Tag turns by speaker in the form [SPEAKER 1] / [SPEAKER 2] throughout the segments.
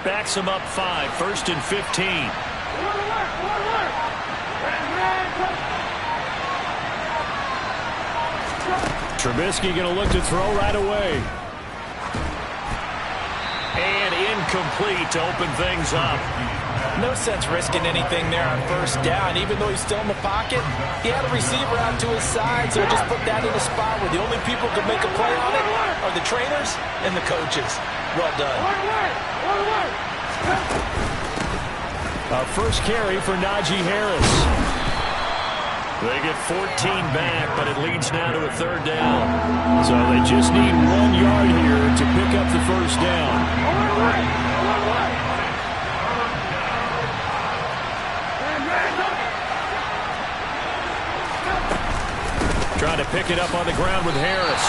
[SPEAKER 1] backs them up 5, 1st and 15. Trubisky going to look to throw right away. And incomplete to open things up.
[SPEAKER 2] No sense risking anything there on 1st down. Even though he's still in the pocket, he had a receiver out to his side, so he just put that in a spot where the only people who can make a play on it are the trainers and the coaches. Well done.
[SPEAKER 1] A first carry for Najee Harris. They get 14 back, but it leads now to a 3rd down. So they just need 1 yard here to pick up the 1st down. Trying to pick it up on the ground with Harris.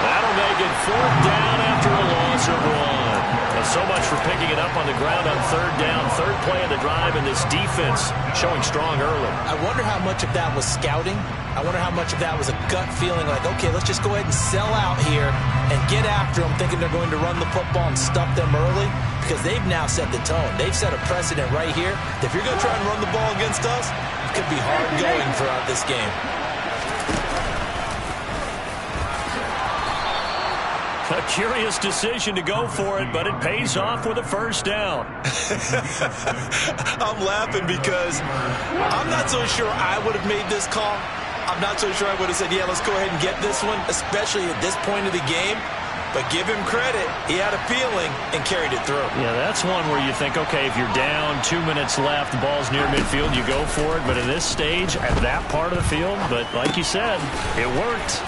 [SPEAKER 1] That'll make it 4th down after a loss of 1. And so much for picking it up on the ground on 3rd down. 3rd play of the drive, and this defense showing strong early.
[SPEAKER 2] I wonder how much of that was scouting. I wonder how much of that was a gut feeling like, okay, let's just go ahead and sell out here and get after them, thinking they're going to run the football and stuff them early, because they've now set the tone. They've set a precedent right here. If you're going to try and run the ball against us, it could be hard going throughout this game.
[SPEAKER 1] A curious decision to go for it, but it pays off with a 1st down.
[SPEAKER 2] I'm laughing because I'm not so sure I would have made this call. I'm not so sure I would have said, yeah, let's go ahead and get this one, especially at this point of the game. But give him credit. He had a feeling and carried it through.
[SPEAKER 1] Yeah, that's one where you think, okay, if you're down, 2 minutes left, the ball's near midfield, you go for it. But in this stage, at that part of the field, but like you said, it worked.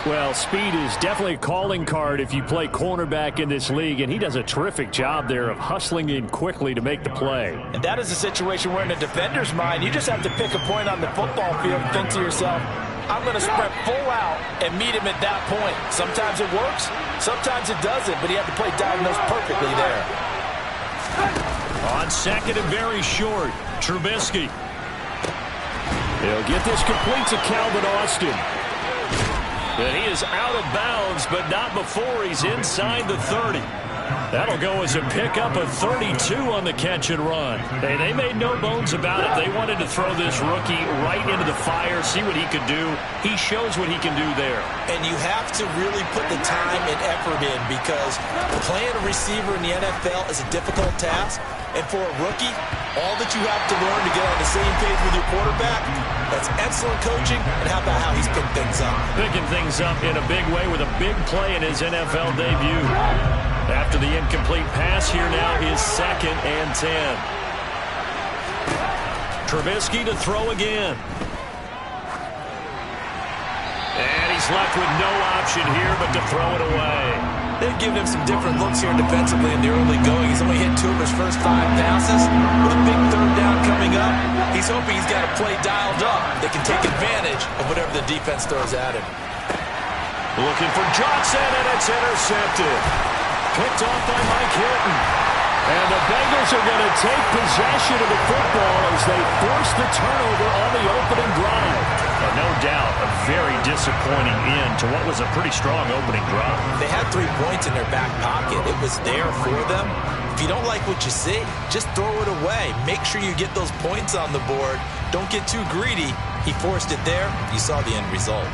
[SPEAKER 1] Well, speed is definitely a calling card if you play cornerback in this league, and he does a terrific job there of hustling in quickly to make the play.
[SPEAKER 2] And that is a situation where in a defender's mind, you just have to pick a point on the football field and think to yourself, I'm going to sprint full out and meet him at that point. Sometimes it works, sometimes it doesn't, but he had to play diagnosed perfectly there.
[SPEAKER 1] On 2nd and very short, Trubisky. He'll get this complete to Calvin Austin. And he is out of bounds, but not before he's inside the 30. That'll go as a pickup of 32 on the catch and run. Hey, they made no bones about it. They wanted to throw this rookie right into the fire, see what he could do. He shows what he can do there. And you have to really put the time and effort in, because playing a receiver in the NFL is a difficult task. And for a rookie, all that you have to learn to get on the same page with your quarterback, that's excellent coaching. And how about how he's picked things up? Picking things up in a big way with a big play in his NFL debut. After the incomplete pass, here now is 2nd and 10. Trubisky to throw again. And he's left with no option here but to throw it away. They've given him some different looks here defensively in the early going. He's only hit 2 of his first 5 passes. With a big 3rd down coming up, he's hoping he's got a play dialed up that can take advantage of whatever the defense throws at him. Looking for Johnson, and it's intercepted. Picked off by Mike Hilton. And the Bengals are going to take possession of the football as they force the turnover on the opening drive. And no doubt, a very disappointing end to what was a pretty strong opening drive. They had 3 points in their back pocket. It was there for them. If you don't like what you see, just throw it away. Make sure you get those points on the board. Don't get too greedy. He forced it there. You saw the end result.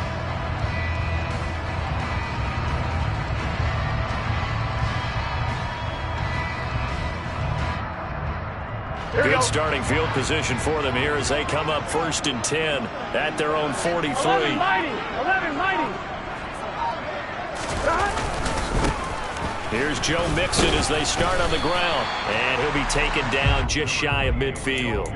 [SPEAKER 1] Good starting field position for them here as they come up 1st and 10 at their own 43. 11 mighty. Here's Joe Mixon as they start on the ground, and he'll be taken down just shy of midfield.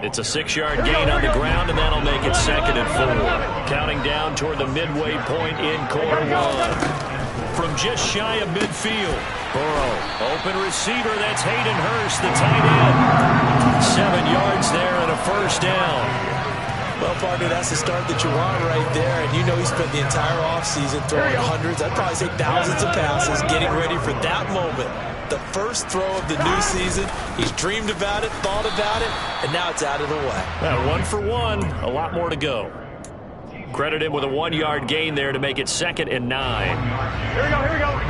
[SPEAKER 1] It's a 6-yard gain on the ground, and that'll make it 2nd and 4. Counting down toward the midway point in quarter 1. From just shy of midfield, Burrow, open receiver, that's Hayden Hurst, the tight end. 7 yards there and a 1st down. Well, partner, that's the start that you want right there, and you know he spent the entire offseason throwing hundreds, I'd probably say thousands of passes, getting ready for that moment. The first throw of the new season. He's dreamed about it, thought about it, and now it's out of the way. 1 for 1, a lot more to go. Credit him with a 1-yard gain there to make it 2nd and 9.
[SPEAKER 3] Here we go.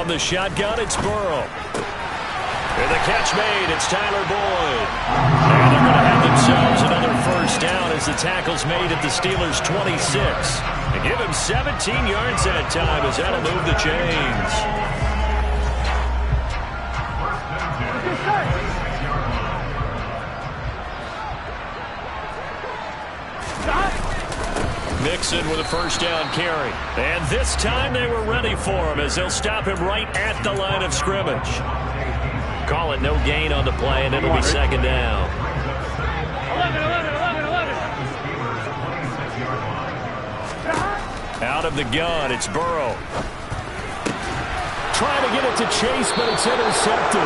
[SPEAKER 1] From the shotgun, it's Burrow. And the catch made, it's Tyler Boyd. And they're going to have themselves another first down as the tackle's made at the Steelers' 26. And give him 17 yards that time as that'll move the chains. Mixon with a first down carry. And this time they were ready for him as they'll stop him right at the line of scrimmage. Call it no gain on the play, and it'll be second down. 11. Out of the gun, it's Burrow. Trying to get it to Chase, but it's intercepted.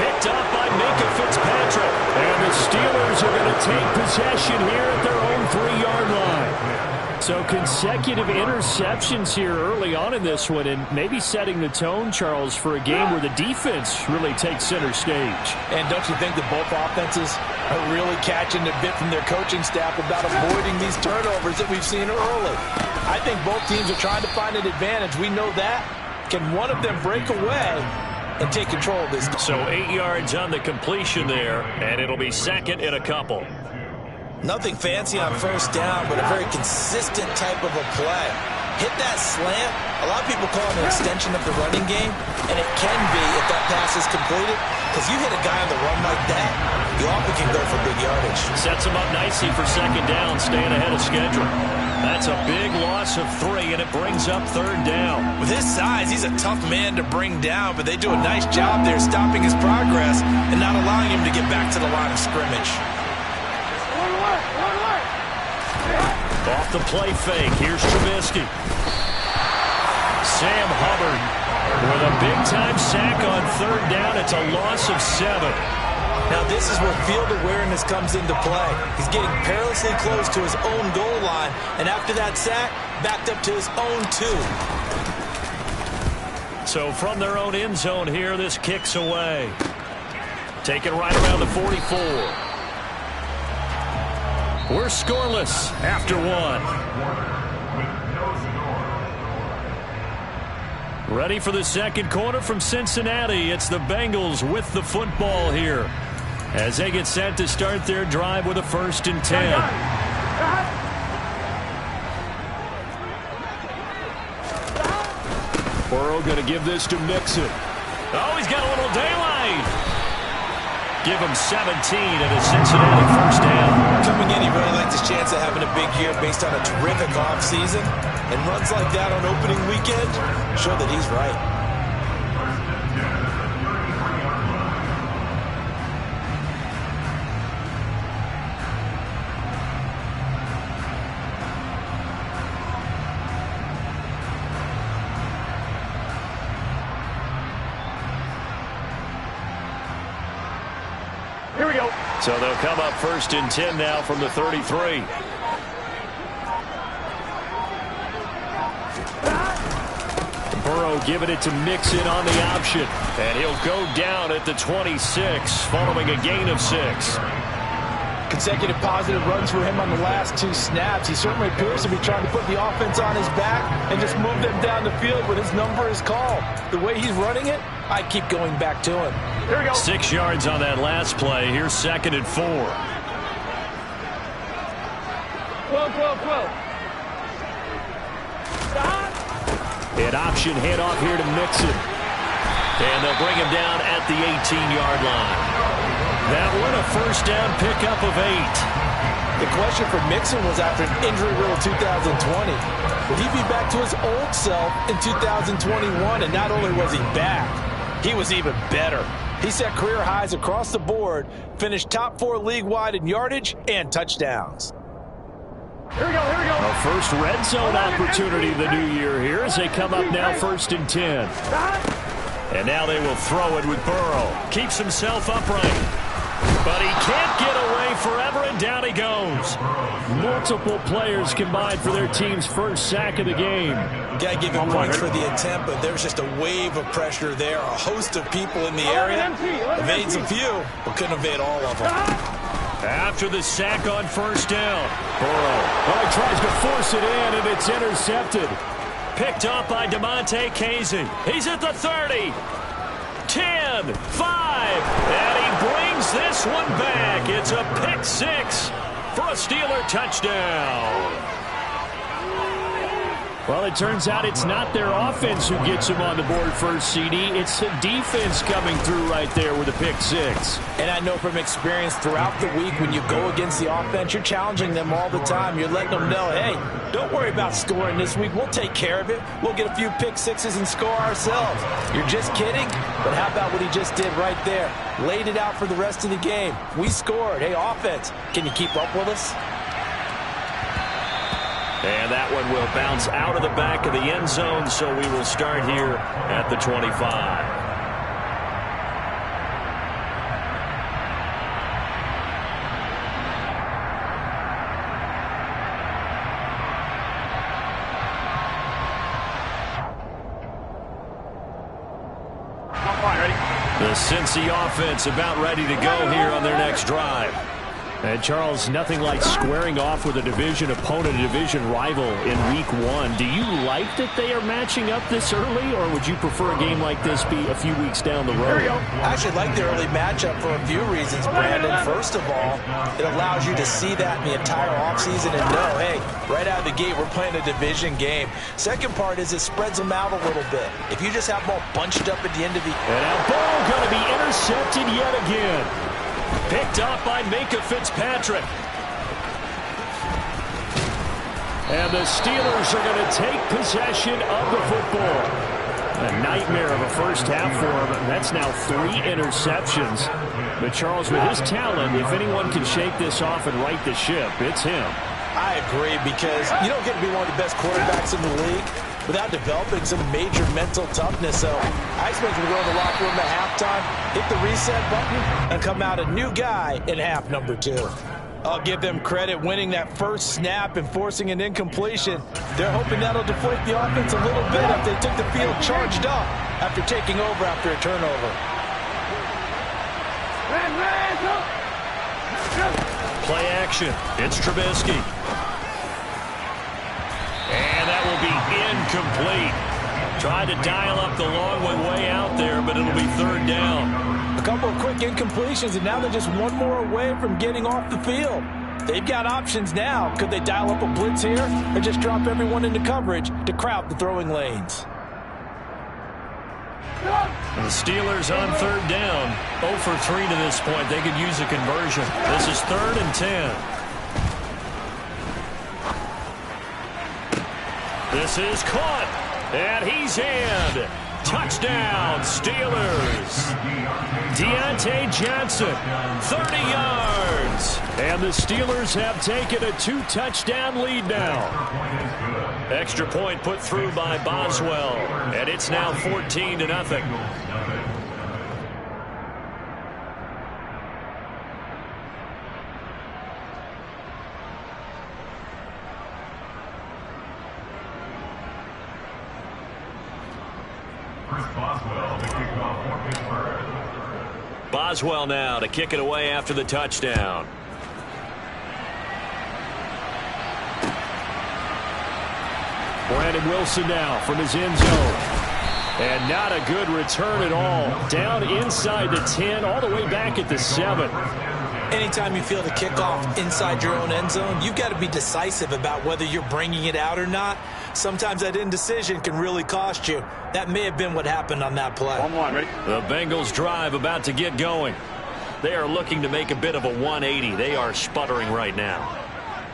[SPEAKER 1] Picked up by Minka Fitzpatrick. And the Steelers are going to take possession here at their own 3-yard line. So consecutive interceptions here early on in this one, and maybe setting the tone, Charles, for a game where the defense really takes center stage. And don't you think that both offenses are really catching a bit from their coaching staff about avoiding these turnovers that we've seen early? I think both teams are trying to find an advantage. We know that. Can one of them break away and take control of this? So 8 yards on the completion there, and it'll be second and a couple. Nothing fancy on first down, but a very consistent type of a play. Hit that slant. A lot of people call it an extension of the running game, and it can be if that pass is completed, because you hit a guy on the run like that, you often can go for big yardage. Sets him up nicely for second down, staying ahead of schedule. That's a big loss of 3, and it brings up third down. With his size, he's a tough man to bring down, but they do a nice job there stopping his progress and not allowing him to get back to the line of scrimmage. Off the play fake, here's Trubisky. Sam Hubbard with a big-time sack on third down. It's a loss of 7. Now this is where field awareness comes into play. He's getting perilously close to his own goal line, and after that sack, backed up to his own 2. So from their own end zone here, this kicks away. Taken right around the 44. We're scoreless after 1. Ready for the second quarter from Cincinnati. It's the Bengals with the football here as they get set to start their drive with a 1st and 10. Burrow going to give this to Mixon. Oh, he's got a little daylight. Give him 17 at a Cincinnati first down. Coming in, he really likes his chance of having a big year based on a terrific offseason. And runs like that on opening weekend show that he's right. Here we go. So they'll come up 1st and 10 now from the 33. Burrow giving it to Mixon on the option. And he'll go down at the 26 following a gain of 6. Consecutive positive runs for him on the last 2 snaps. He certainly appears to be trying to put the offense on his back and just move them down the field when his number is called. The way he's running it, I keep going back to him. Here we go. 6 yards on that last play. Here's 2nd and 4. 12. An option handoff here to Mixon. And they'll bring him down at the 18-yard line. That one a first down pickup of 8. The question for Mixon was after an injury-riddled 2020. Would he be back to his old self in 2021? And not only was he back, he was even better. He set career highs across the board, finished top 4 league-wide in yardage and touchdowns. Here we go. A first red zone opportunity the new year here as they come up now 1st and 10. And now they will throw it with Burrow. Keeps himself upright. But he can't get away forever, and down he goes. Multiple players combined for their team's first sack of the game. Got to give him points for the attempt, but there's just a wave of pressure there. A host of people in the area. Evades a few, but couldn't evade all of them. After the sack on first down, Burrow tries to force it in, and it's intercepted. Picked up by DeMonte Casey. He's at the 30. 10, 5, and he brings this one back. It's a pick six for a Steeler touchdown. Well, it turns out it's not their offense who gets them on the board first, CD. It's the defense coming through right there with a pick six.
[SPEAKER 2] And I know from experience throughout the week when you go against the offense, you're challenging them all the time. You're letting them know, hey, don't worry about scoring this week. We'll take care of it. We'll get a few pick sixes and score ourselves. You're just kidding? But how about what he just did right there? Laid it out for the rest of the game. We scored. Hey, offense, can you keep up with us?
[SPEAKER 1] And that one will bounce out of the back of the end zone, so we will start here at the 25. The Cincy offense about ready to go here on their next drive. And Charles, nothing like squaring off with a division opponent, a division rival in week one. Do you like that they are matching up this early, or would you prefer a game like this be a few weeks down the road?
[SPEAKER 2] I actually like the early matchup for a few reasons, Brandon. First of all, it allows you to see that in the entire offseason and know, hey, right out of the gate, we're playing a division game. Second part is it spreads them out a little bit. If you just have them all bunched up at the end of the...
[SPEAKER 1] And that ball going to be intercepted yet again. Picked up by Minka Fitzpatrick. And the Steelers are going to take possession of the football. A nightmare of a first half for him. That's now 3 interceptions. But Charles, with his talent, if anyone can shake this off and right the ship, it's him.
[SPEAKER 2] I agree, because you don't get to be one of the best quarterbacks in the league without developing some major mental toughness. So I expect we'll go in the locker room at halftime, hit the reset button, and come out a new guy in half number 2. I'll give them credit winning that first snap and forcing an incompletion. They're hoping that'll deflate the offense a little bit if they took the field charged up after taking over after a turnover.
[SPEAKER 1] Play action. It's Trubisky. And that will be incomplete. Tried to dial up the long one way out there, but it'll be third down.
[SPEAKER 2] A couple of quick incompletions, and now they're just one more away from getting off the field. They've got options now. Could they dial up a blitz here or just drop everyone into coverage to crowd the throwing lanes?
[SPEAKER 1] The Steelers on third down. 0 for 3 to this point. They could use a conversion. This is 3rd and 10. This is caught, and he's in. Touchdown, Steelers. Deontay Johnson, 30 yards. And the Steelers have taken a 2-touchdown lead now. Extra point put through by Boswell, and it's now 14-0. Boswell now to kick it away after the touchdown. Brandon Wilson now from his end zone. And not a good return at all. Down inside the 10, all the way back at the 7.
[SPEAKER 2] Anytime you feel the kickoff inside your own end zone, you've got to be decisive about whether you're bringing it out or not. Sometimes that indecision can really cost you. That may have been what happened on that play.
[SPEAKER 1] Ready? The Bengals drive about to get going. They are looking to make a bit of a 180. They are sputtering right now.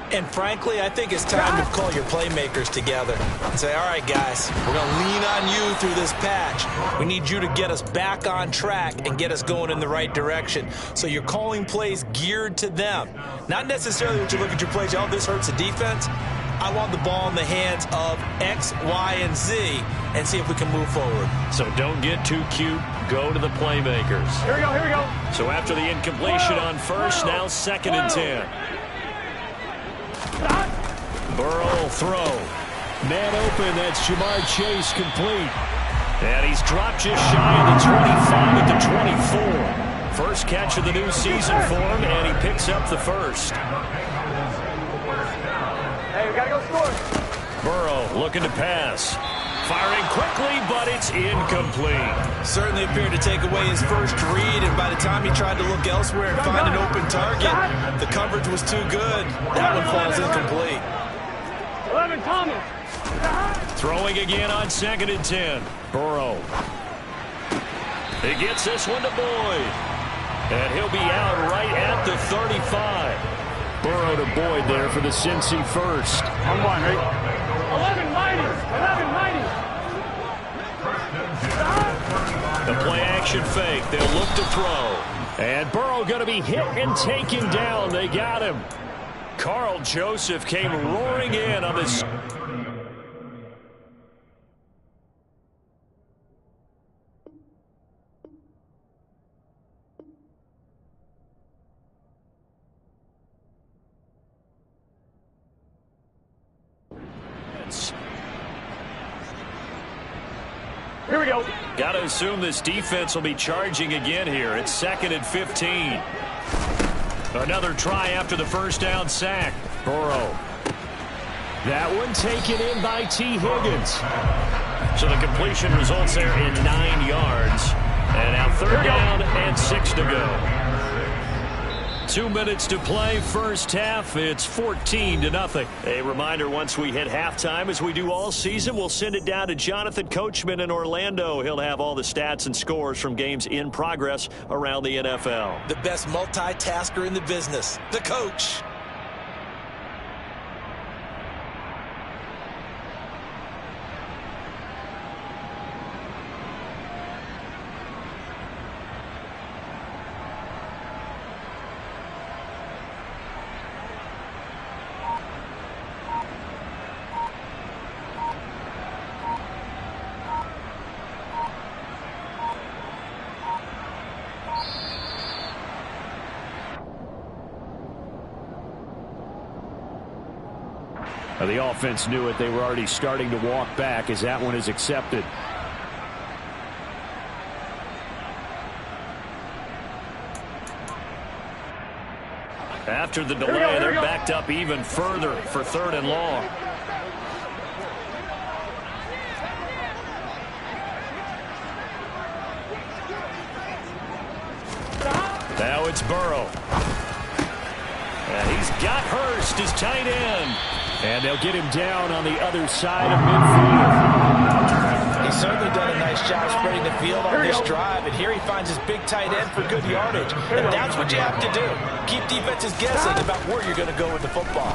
[SPEAKER 2] And frankly, I think it's time to call your playmakers together and say, all right, guys, we're going to lean on you through this patch. We need you to get us back on track and get us going in the right direction. So you're calling plays geared to them. Not necessarily what you look at your plays, oh, this hurts the defense. I want the ball in the hands of X, Y, and Z and see if we can move forward.
[SPEAKER 1] So don't get too cute. Go to the playmakers.
[SPEAKER 3] Here we go, here we go.
[SPEAKER 1] So after the incompletion on first, now 2nd and 10. Burrow throw. Man open, that's Jamar Chase complete. And he's dropped just shy of the 25 at the 24. First catch of the new season for him, and he picks up the first.
[SPEAKER 3] Hey, we gotta go score.
[SPEAKER 1] Burrow looking to pass. Firing quickly, but it's incomplete.
[SPEAKER 2] Certainly appeared to take away his first read, and by the time he tried to look elsewhere and find an open target, the coverage was too good. That one falls incomplete.
[SPEAKER 3] 11 Thomas.
[SPEAKER 1] Throwing again on 2nd and 10. Burrow. He gets this one to Boyd. And he'll be out right at the 35. Burrow to Boyd there for the Cincy first.
[SPEAKER 3] 1-1, right? 11 mighties. 11 mighties.
[SPEAKER 1] The play action fake. They'll look to throw. And Burrow going to be hit and taken down. They got him. Carl Joseph came roaring in on this.
[SPEAKER 3] Here we go.
[SPEAKER 1] Got to assume this defense will be charging again here. It's 2nd and 15. Another try after the first down sack. Burrow. That one taken in by T. Higgins. So the completion results there in 9 yards. And now 3rd down and 6 to go. 2 minutes to play, first half. It's 14-0. A reminder, once we hit halftime, as we do all season, we'll send it down to Jonathan Coachman in Orlando. He'll have all the stats and scores from games in progress around the NFL.
[SPEAKER 2] The best multitasker in the business, the coach.
[SPEAKER 1] The offense knew it. They were already starting to walk back as that one is accepted. After the delay, they're backed up even further for 3rd and long. Now it's Burrow. And he's got Hurst, his tight end. And they'll get him down on the other side of midfield.
[SPEAKER 2] He's certainly done a nice job spreading the field on this drive, and here he finds his big tight end for good yardage. And that's what you have to do. Keep defenses guessing about where you're going to go with the football.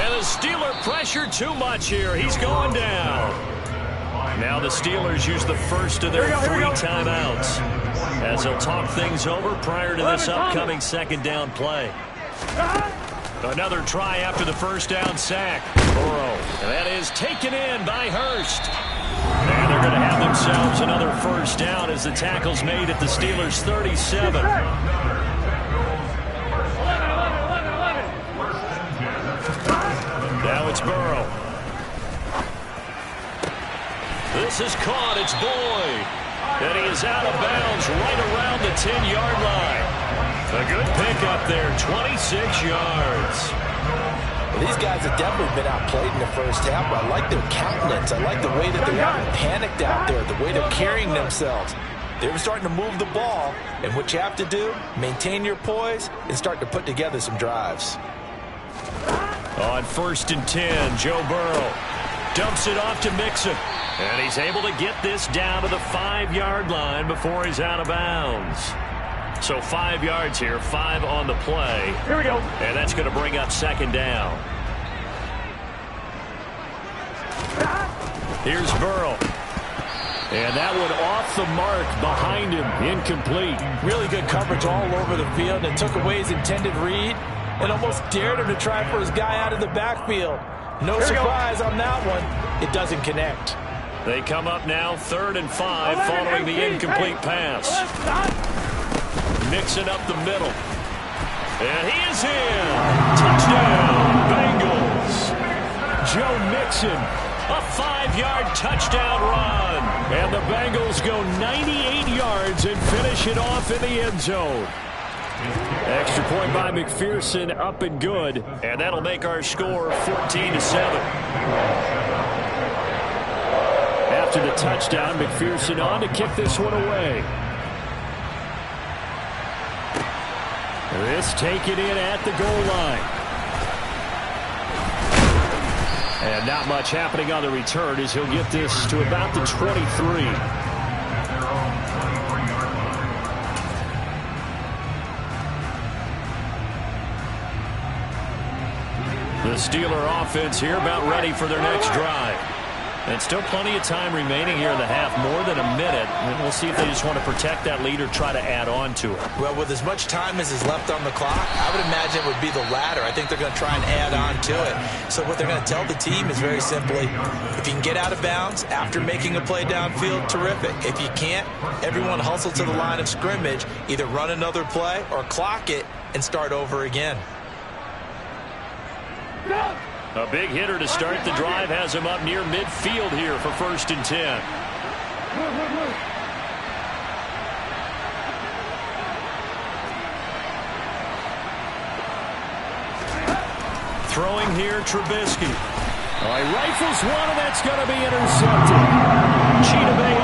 [SPEAKER 1] And the Steeler pressure too much here. He's going down. Now the Steelers use the first of their 3 timeouts as they'll talk things over prior to this upcoming 2nd down play. Another try after the first down sack. Burrow. And that is taken in by Hurst. And they're going to have themselves another first down as the tackle's made at the Steelers' 37. Now it's Burrow. This is caught. It's Boyd. And he is out of bounds right around the 10-yard line. A good pickup there, 26 yards.
[SPEAKER 2] Well, these guys have definitely been outplayed in the first half, but I like their countenance. I like the way that they're not panicked out there, the way they're carrying themselves. They're starting to move the ball, and what you have to do, maintain your poise and start to put together some drives.
[SPEAKER 1] On 1st and 10, Joe Burrow dumps it off to Mixon. And he's able to get this down to the 5-yard line before he's out of bounds. So 5 yards here, 5 on the play.
[SPEAKER 3] Here we go.
[SPEAKER 1] And that's going to bring up 2nd down. Here's Burrow. And that one off the mark behind him, incomplete.
[SPEAKER 2] Really good coverage all over the field and took away his intended read and almost dared him to try for his guy out of the backfield. No surprise on that one. It doesn't connect.
[SPEAKER 1] They come up now 3rd and 5 following the incomplete pass. Mixing up the middle. And he is in. Touchdown, Bengals. Joe Mixon, a 5-yard touchdown run. And the Bengals go 98 yards and finish it off in the end zone. Extra point by McPherson, up and good. And that'll make our score 14-7. After the touchdown, McPherson on to kick this one away. This taken in at the goal line. And not much happening on the return as he'll get this to about the 23. The Steeler offense here about ready for their next drive. And still plenty of time remaining here in the half, more than a minute. And we'll see if they just want to protect that lead or try to add on to it.
[SPEAKER 2] Well, with as much time as is left on the clock, I would imagine it would be the latter. I think they're going to try and add on to it. So what they're going to tell the team is very simply, if you can get out of bounds after making a play downfield, terrific. If you can't, everyone hustle to the line of scrimmage, either run another play or clock it and start over again.
[SPEAKER 1] A big hitter to start the drive has him up near midfield here for 1st and 10. Throwing here, Trubisky. He rifles one, and that's going to be intercepted. Chidobe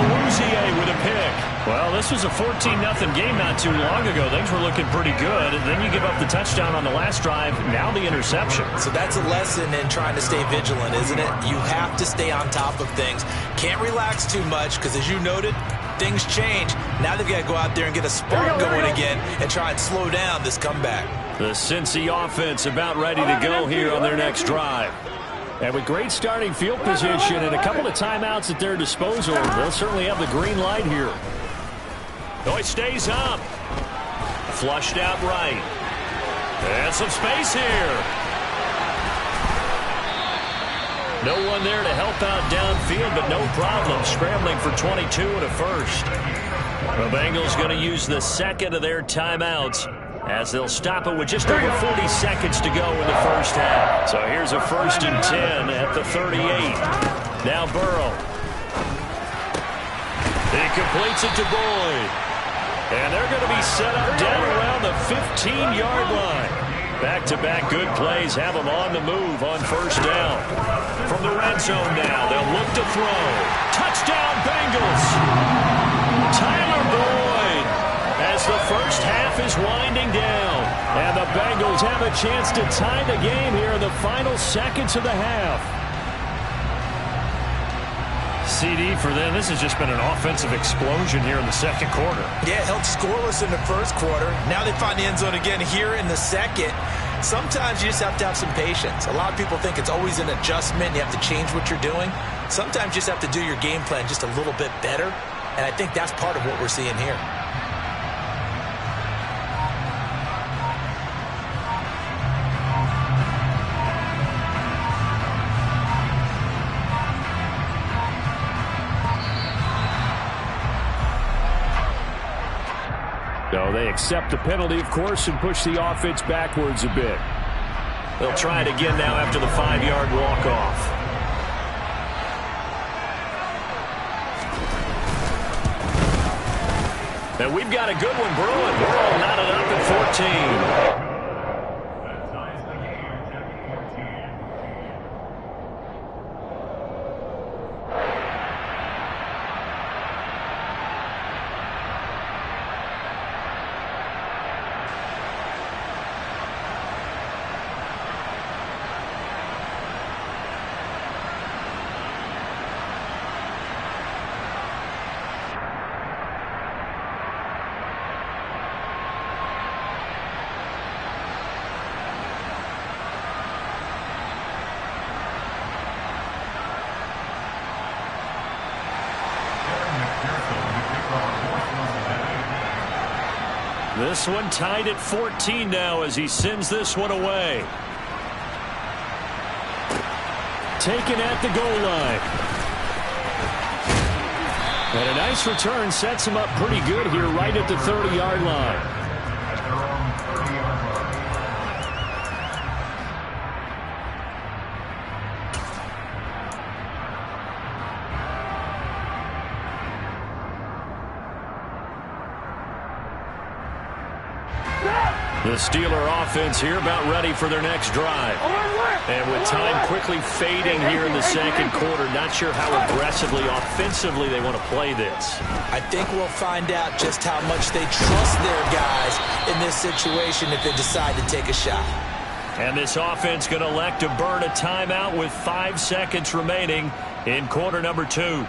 [SPEAKER 1] with a pick. Well, this was a 14-0 game not too long ago. Things were looking pretty good. And then you give up the touchdown on the last drive. Now the interception.
[SPEAKER 2] So that's a lesson in trying to stay vigilant, isn't it? You have to stay on top of things. Can't relax too much because, as you noted, things change. Now they've got to go out there and get a spark going again and try and slow down this comeback.
[SPEAKER 1] The Cincy offense about ready to go here on their next drive. And with great starting field position and a couple of timeouts at their disposal, they'll certainly have the green light here. Oh, he stays up. Flushed out right. And some space here. No one there to help out downfield, but no problem. Scrambling for 22 and a first. The Bengals going to use the second of their timeouts, as they'll stop it with just over 40 seconds to go in the first half. So here's a 1st and 10 at the 38. Now Burrow. He completes it to Boyd. And they're going to be set up down around the 15-yard line. Back-to-back good plays have them on the move on 1st down. From the red zone now, they'll look to throw. Touchdown Bengals! Tyler Boyd, as the first half is winding down. And the Bengals have a chance to tie the game here in the final seconds of the half. CD for them. This has just been an offensive explosion here in the second quarter.
[SPEAKER 2] Yeah, held scoreless in the first quarter. Now they find the end zone again here in the second. Sometimes you just have to have some patience. A lot of people think it's always an adjustment. You have to change what you're doing. Sometimes you just have to do your game plan just a little bit better. And I think that's part of what we're seeing here.
[SPEAKER 1] So they accept the penalty, of course, and push the offense backwards a bit. They'll try it again now after the 5-yard walk-off. And we've got a good one brewing. We're all knotted up at 14. This one tied at 14 now as he sends this one away. Taken at the goal line. And a nice return sets him up pretty good here right at the 30-yard line. The The Steeler offense here about ready for their next drive. And with time quickly fading here in the second quarter, not sure how aggressively, offensively they want to play this.
[SPEAKER 2] I think we'll find out just how much they trust their guys in this situation if they decide to take a shot.
[SPEAKER 1] And this offense going to elect to burn a timeout with 5 seconds remaining in quarter number 2.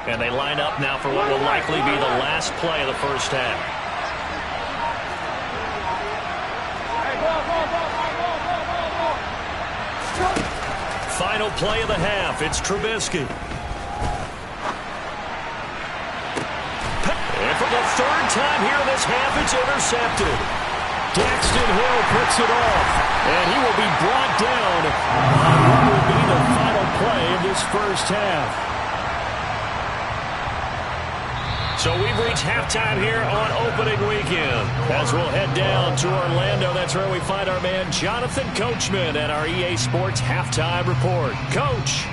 [SPEAKER 1] And they line up now for what will likely be the last play of the first half. Final play of the half. It's Trubisky. And for the third time here in this half, it's intercepted. Daxton Hill picks it off. And he will be brought down on what will be the final play of this first half. So we've reached halftime here on opening weekend. As we'll head down to Orlando, that's where we find our man Jonathan Coachman at our EA Sports Halftime Report. Coach.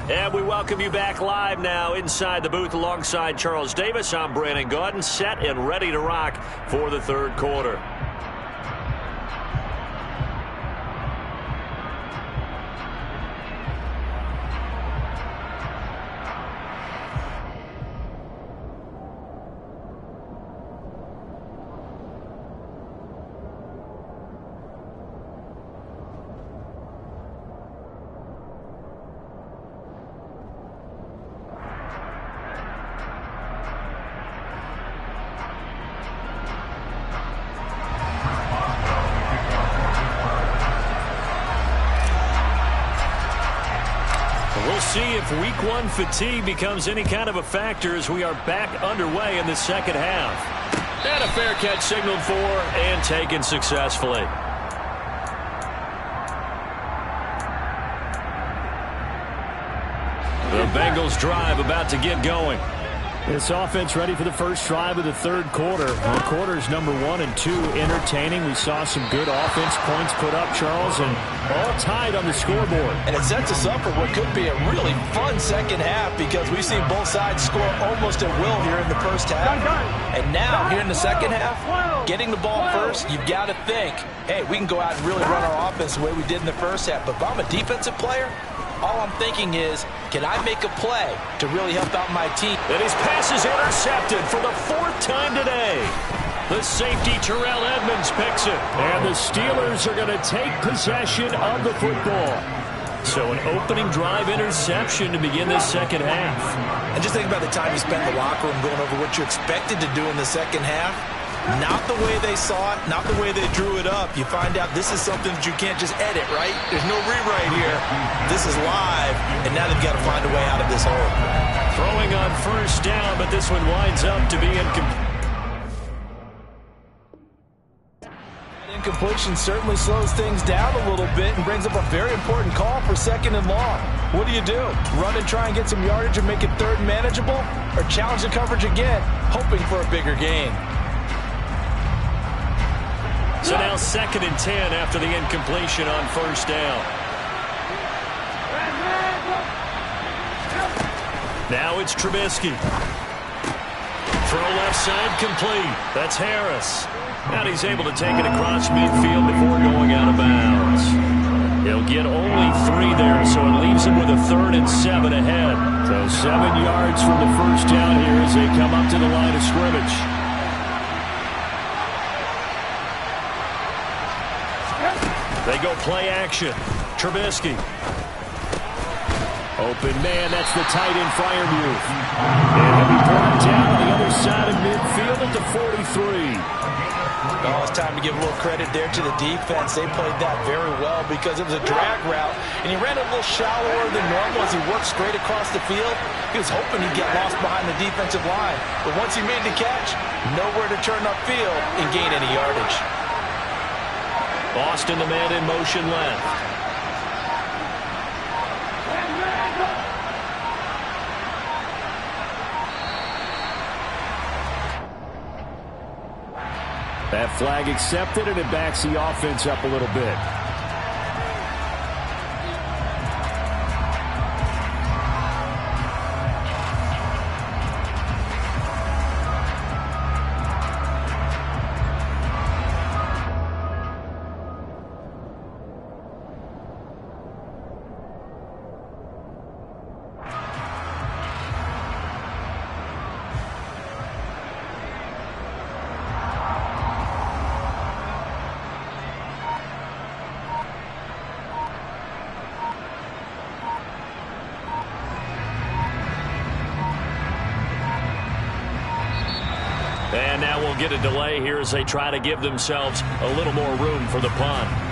[SPEAKER 1] And we welcome you back live now inside the booth alongside Charles Davis. I'm Brandon Gaudin, set and ready to rock for the third quarter. We'll see if week one fatigue becomes any kind of a factor as we are back underway in the second half. And a fair catch signaled for and taken successfully. The Bengals drive about to get going. This offense ready for the first drive of the third quarter. Well, quarters number 1 and 2 entertaining. We saw some good offense points put up, Charles, and all tied on the scoreboard.
[SPEAKER 2] And it sets us up for what could be a really fun second half because we've seen both sides score almost at will here in the first half. And now, here in the second half, getting the ball first, you've got to think, hey, we can go out and really run our offense the way we did in the first half. But if I'm a defensive player, all I'm thinking is, can I make a play to really help out my team?
[SPEAKER 1] And his pass is intercepted for the 4th time today. The safety, Terrell Edmonds, picks it. And the Steelers are going to take possession of the football. So an opening drive interception to begin this second half.
[SPEAKER 2] And just think about the time you spent in the locker room going over what you expected to do in the second half. Not the way they saw it, not the way they drew it up. You find out this is something that you can't just edit, right? There's no rewrite here. This is live, and now they've got to find a way out of this hole.
[SPEAKER 1] Throwing on first down, but this one winds up to be incomplete.
[SPEAKER 2] Incompletion certainly slows things down a little bit and brings up a very important call for second and long. What do? Run and try and get some yardage and make it third and manageable? Or challenge the coverage again, hoping for a bigger gain?
[SPEAKER 1] So now 2nd and 10 after the incompletion on first down. Now it's Trubisky. Throw left side complete. That's Harris. And he's able to take it across midfield before going out of bounds. He'll get only 3 there, so it leaves him with a 3rd and 7 ahead. So 7 yards from the first down here as they come up to the line of scrimmage. They go play action. Trubisky. Open man, that's the tight end Freiermuth. And he'll be brought down on the other side of midfield at the 43.
[SPEAKER 2] Oh, it's time to give a little credit there to the defense. They played that very well because it was a drag route, and he ran a little shallower than normal as he worked straight across the field. He was hoping he'd get lost behind the defensive line, but once he made the catch, nowhere to turn upfield and gain any yardage.
[SPEAKER 1] Austin, the man in motion left. That flag accepted, and it backs the offense up a little bit. And now we'll get a delay here as they try to give themselves a little more room for the punt.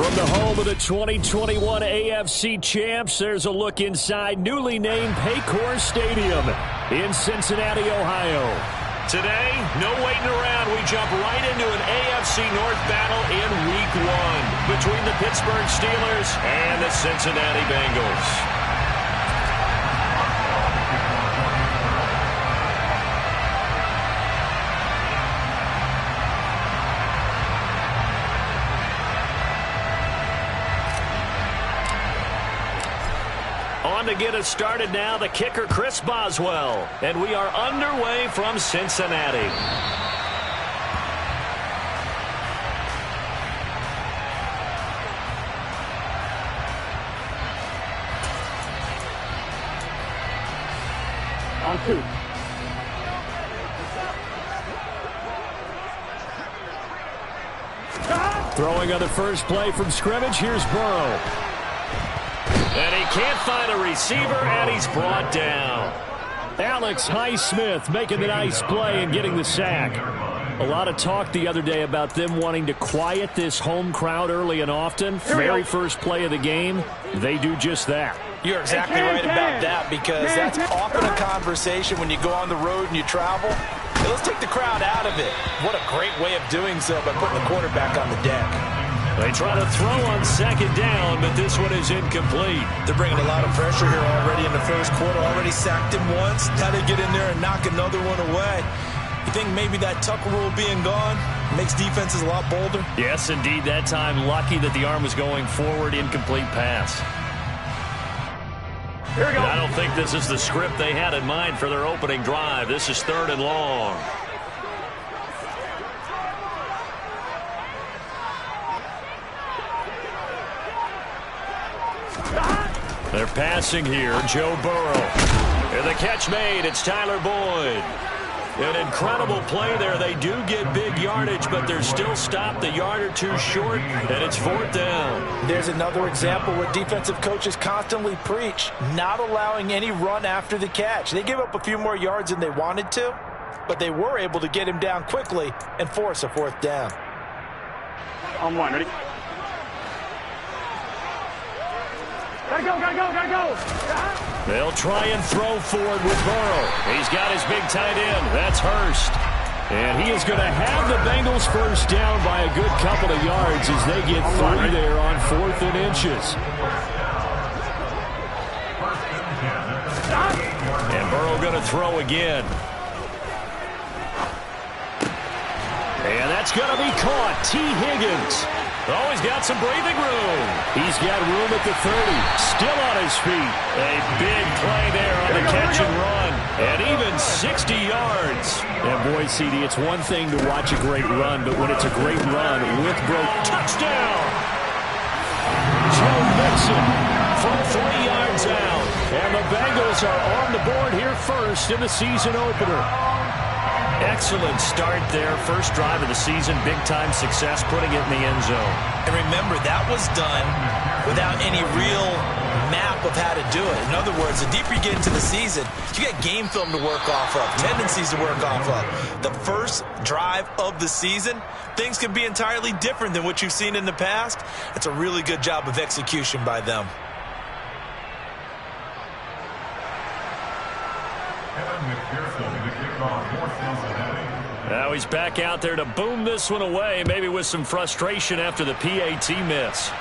[SPEAKER 1] From the home of the 2021 AFC champs, there's a look inside newly named Paycor Stadium in Cincinnati, Ohio. Today, no waiting around. We jump right into an AFC North battle in Week 1 between the Pittsburgh Steelers and the Cincinnati Bengals. On to get us started now, the kicker, Chris Boswell. And we are underway from Cincinnati.
[SPEAKER 3] On 2.
[SPEAKER 1] Throwing on the first play from scrimmage, here's Burrow. And he can't find a receiver, and he's brought down. Alex Highsmith making the nice play and getting the sack. A lot of talk the other day about them wanting to quiet this home crowd early and often. Very first play of the game, they do just that.
[SPEAKER 2] You're exactly right about that, because that's often a conversation when you go on the road and you travel. Hey, let's take the crowd out of it. What a great way of doing so by putting the quarterback on the deck.
[SPEAKER 1] They try to throw on second down, but this one is incomplete.
[SPEAKER 2] They're bringing a lot of pressure here already in the first quarter. Already sacked him once. Now they get in there and knock another one away. You think maybe that Tucker rule being gone makes defenses a lot bolder?
[SPEAKER 1] Yes, indeed. That time, lucky that the arm was going forward. Incomplete pass.
[SPEAKER 3] Here we go.
[SPEAKER 1] I don't think this is the script they had in mind for their opening drive. This is 3rd and long. They're passing here, Joe Burrow. And the catch made, it's Tyler Boyd. An incredible play there. They do get big yardage, but they're still stopped a yard or two short, and it's 4th down.
[SPEAKER 2] There's another example where defensive coaches constantly preach, not allowing any run after the catch. They gave up a few more yards than they wanted to, but they were able to get him down quickly and force a 4th down.
[SPEAKER 3] On 1, ready? Gotta go.
[SPEAKER 1] They'll try and throw forward with Burrow. He's got his big tight end. That's Hurst. And he is going to have the Bengals first down by a good couple of yards as they get 3 there on 4th and inches. And Burrow going to throw again. And that's going to be caught. T. Higgins. Oh, he's got some breathing room. He's got room at the 30. Still on his feet. A big play there on the catch and run. And even 60 yards. And boy, CD, it's one thing to watch a great run, but when it's a great run with broke, touchdown! Joe Mixon from 3 yards out. And the Bengals are on the board here first in the season opener. Excellent start there. First drive of the season. Big-time success putting it in the end zone.
[SPEAKER 2] And remember, that was done without any real map of how to do it. In other words, the deeper you get into the season, you got game film to work off of, tendencies to work off of. The first drive of the season, things can be entirely different than what you've seen in the past. It's a really good job of execution by them.
[SPEAKER 1] Now he's back out there to boom this one away, maybe with some frustration after the PAT miss.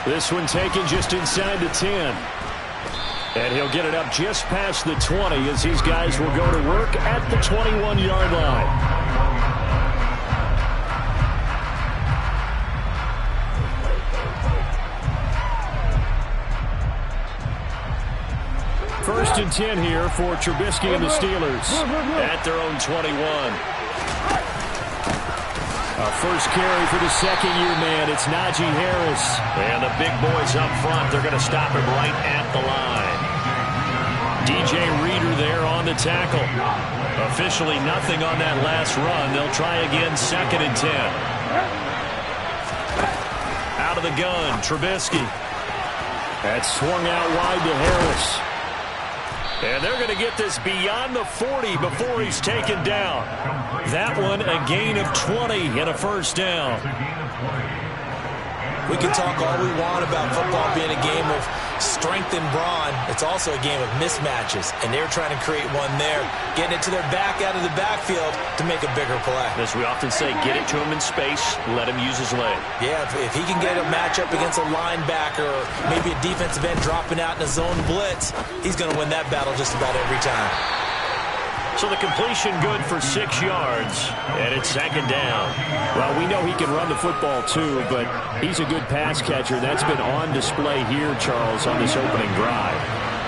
[SPEAKER 1] This one taken just inside the 10. And he'll get it up just past the 20 as these guys will go to work at the 21-yard line. First and 10 here for Trubisky and the Steelers at their own 21. Our first carry for the second-year man, it's Najee Harris. And the big boys up front, they're going to stop him right at the line. DJ Reader there on the tackle. Officially nothing on that last run. They'll try again, 2nd and 10. Out of the gun, Trubisky. That swung out wide to Harris. And they're going to get this beyond the 40 before he's taken down. That one, a gain of 20 and a first down.
[SPEAKER 2] We can talk all we want about football being a game of strength and brawn. It's also a game of mismatches, and they're trying to create one there, getting it to their back out of the backfield to make a bigger play.
[SPEAKER 1] As we often say, get it to him in space, let him use his leg.
[SPEAKER 2] Yeah, if he can get a matchup against a linebacker or maybe a defensive end dropping out in a zone blitz, he's going to win that battle just about every time.
[SPEAKER 1] So the completion good for 6 yards, and it's second down. Well, we know he can run the football too, but he's a good pass catcher. That's been on display here, Charles, on this opening drive.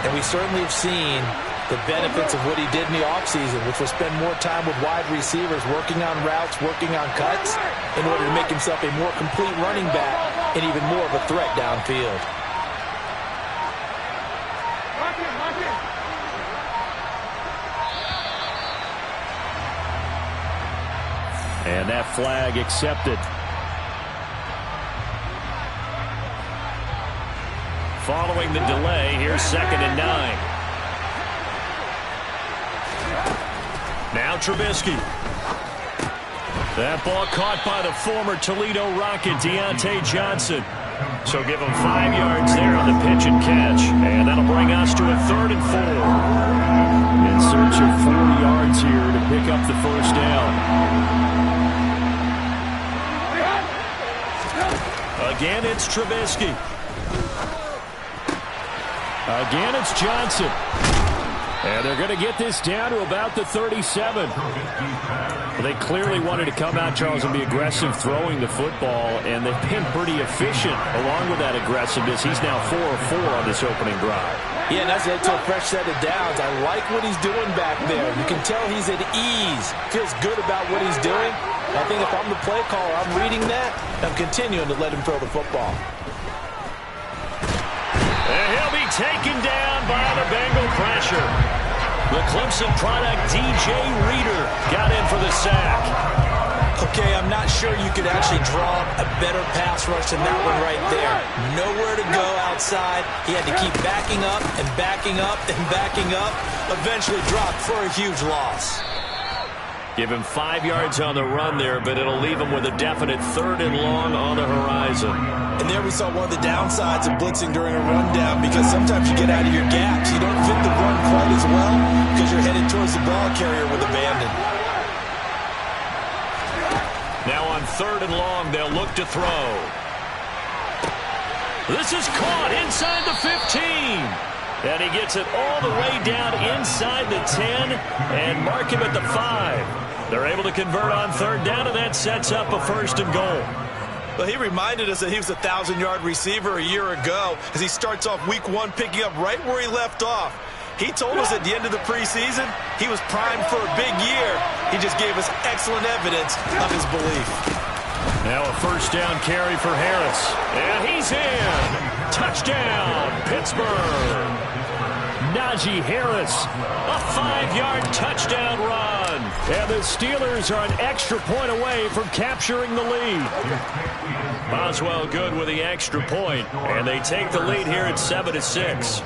[SPEAKER 2] And we certainly have seen the benefits of what he did in the offseason, which was spend more time with wide receivers, working on routes, working on cuts, in order to make himself a more complete running back and even more of a threat downfield.
[SPEAKER 1] And that flag accepted. Following the delay, here's 2nd and 9. Now Trubisky. That ball caught by the former Toledo Rocket, Deontay Johnson. So give him 5 yards there on the pitch and catch. And that'll bring us to a 3rd and 4. In search of 4 yards here to pick up the first down. Again, it's Trubisky. Again, it's Johnson. And they're going to get this down to about the 37. Well, they clearly wanted to come out, Charles, and be aggressive throwing the football, and they've been pretty efficient along with that aggressiveness. He's now 4 of 4 on this opening drive.
[SPEAKER 2] Yeah, and that's led to a fresh set of downs. I like what he's doing back there. You can tell he's at ease. Feels good about what he's doing. I think if I'm the play caller, I'm reading that. I'm continuing to let him throw the football.
[SPEAKER 1] And he'll be taken down by the Bengal pressure. The Clemson product, DJ Reader, got in for the sack.
[SPEAKER 2] Okay, I'm not sure you could actually draw a better pass rush than that one right there. Nowhere to go outside. He had to keep backing up and backing up and backing up. Eventually dropped for a huge loss.
[SPEAKER 1] Give him 5 yards on the run there, but it'll leave him with a definite 3rd and long on the horizon.
[SPEAKER 2] And there we saw one of the downsides of blitzing during a rundown, because sometimes you get out of your gaps. You don't fit the run quite as well because you're headed towards the ball carrier with abandon.
[SPEAKER 1] Now on 3rd and long, they'll look to throw. This is caught inside the 15. And he gets it all the way down inside the 10 and mark him at the 5. They're able to convert on 3rd down, and that sets up a 1st and goal.
[SPEAKER 2] Well, he reminded us that he was a 1,000-yard receiver a year ago as he starts off week 1 picking up right where he left off. He told us at the end of the preseason he was primed for a big year. He just gave us excellent evidence of his belief.
[SPEAKER 1] Now a 1st down carry for Harris. And he's in. Touchdown, Pittsburgh. Najee Harris, a 5-yard touchdown run. And the Steelers are an extra point away from capturing the lead. Boswell good with the extra point, and they take the lead here at 7-6.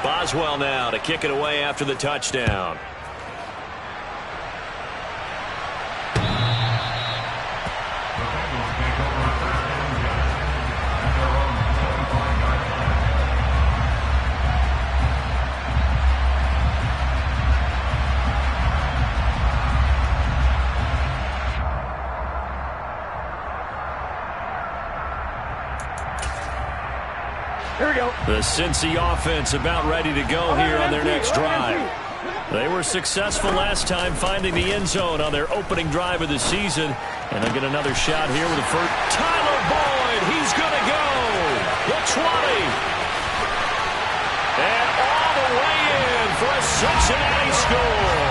[SPEAKER 1] Boswell now to kick it away after the touchdown.
[SPEAKER 3] Here we go.
[SPEAKER 1] The Cincy offense about ready to go here on their next drive. They were successful last time finding the end zone on their opening drive of the season. And they'll get another shot here with the first. Tyler Boyd, he's going to go. The 20. And all the way in for a Cincinnati score.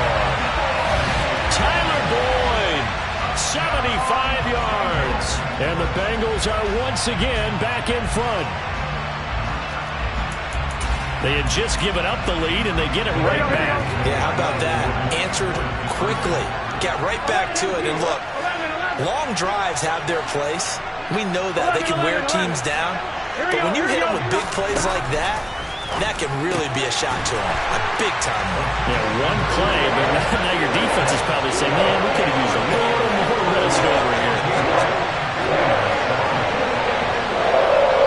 [SPEAKER 1] Tyler Boyd, 75 yards. And the Bengals are once again back in front. They had just given up the lead, and they get it right back.
[SPEAKER 2] Yeah, how about that? Answered quickly. Got right back to it. And look, Long drives have their place. We know that. They can wear teams down. But when you hit them with big plays like that, that can really be a shot to them. A big-time one.
[SPEAKER 1] Yeah, one play, but now your defense is probably saying, man, we could have used a little more rest over here.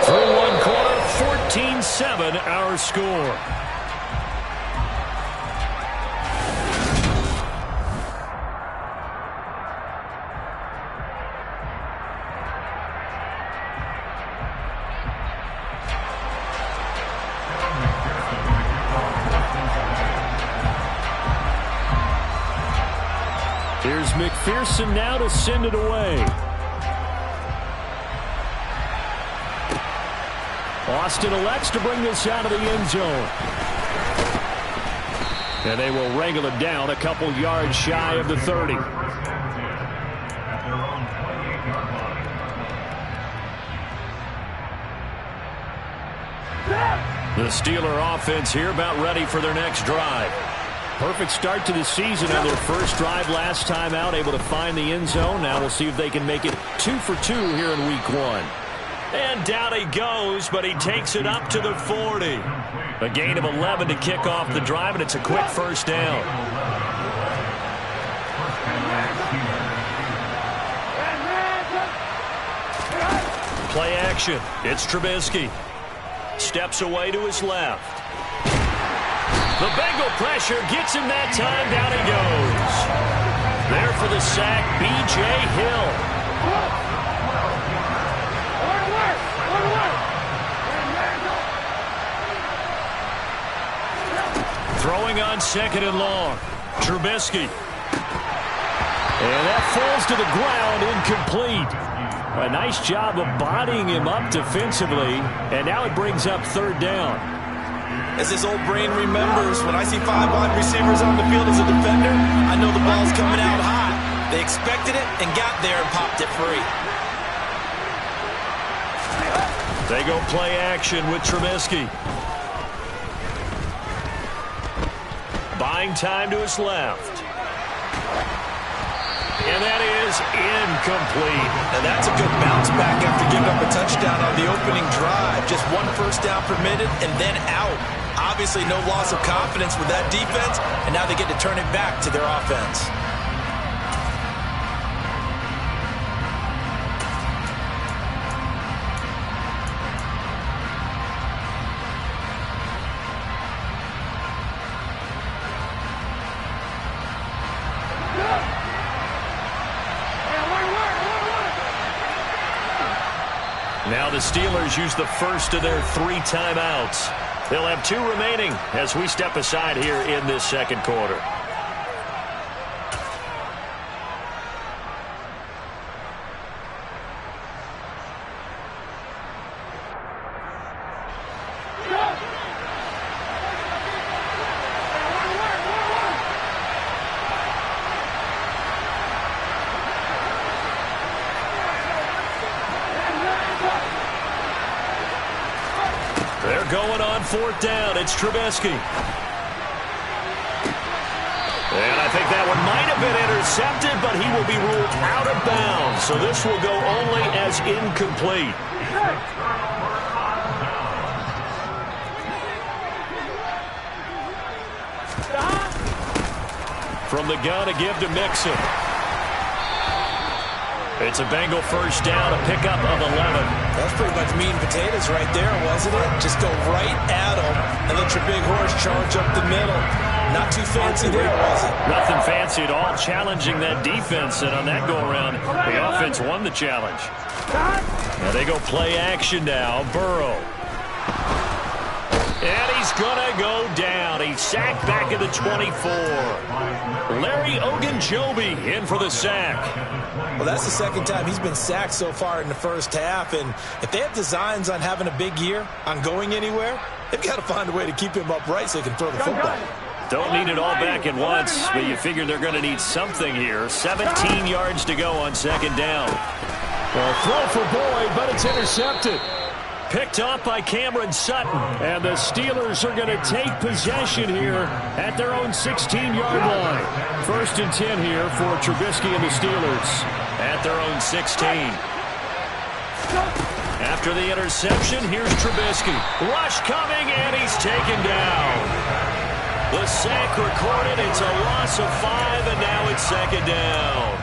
[SPEAKER 1] Through one quarter, 14-7 our score. Here's McPherson now to send it away. Austin elects to bring this out of the end zone. And they will wrangle it down a couple yards shy of the 30. The Steeler offense here about ready for their next drive. Perfect start to the season on their first drive last time out, able to find the end zone. Now we'll see if they can make it 2 for 2 here in week 1. And down he goes, but he takes it up to the 40. A gain of 11 to kick off the drive, and it's a quick first down. Play action. It's Trubisky. Steps away to his left. The Bengal pressure gets him that time. Down he goes. There for the sack, B.J. Hill. Throwing on 2nd and long. Trubisky. And that falls to the ground, incomplete. A nice job of bodying him up defensively. And now it brings up 3rd down.
[SPEAKER 2] As this old brain remembers, when I see 5 wide receivers on the field as a defender, I know the ball's coming out hot. They expected it and got there and popped it free.
[SPEAKER 1] They go play action with Trubisky. Buying time to his left. And that is incomplete.
[SPEAKER 2] And that's a good bounce back after giving up a touchdown on the opening drive. Just 1 first down permitted and then out. Obviously no loss of confidence with that defense, and now they get to turn it back to their offense.
[SPEAKER 1] Now the Steelers use the first of their 3 timeouts. They'll have 2 remaining as we step aside here in this 2nd quarter. They're going on 4th down. It's Trubisky. And I think that one might have been intercepted, but he will be ruled out of bounds. So this will go only as incomplete. From the gun, a give to Mixon. It's a Bengal first down, a pickup of 11.
[SPEAKER 2] That's pretty much meat and potatoes right there, wasn't it? Just go right at them and let your big horse charge up the middle. Not too fancy there, was it?
[SPEAKER 1] Nothing fancy at all, challenging that defense. And on that go-around, the offense won the challenge. Now they go play action now. Burrow. And he's going to go down. He's sacked back at the 24. Larry Ogunjobi in for the sack.
[SPEAKER 2] Well, that's the 2nd time he's been sacked so far in the first half. And if they have designs on having a big year, on going anywhere, they've got to find a way to keep him upright so they can throw the football.
[SPEAKER 1] Don't need it all back at once, but you figure they're going to need something here. 17 yards to go on 2nd down. Well, throw for Boyd, but it's intercepted. Picked off by Cameron Sutton. And the Steelers are going to take possession here at their own 16-yard line. 1st and 10 here for Trubisky and the Steelers at their own 16. After the interception, here's Trubisky. Rush coming, and he's taken down. The sack recorded. It's a loss of 5, and now it's second down.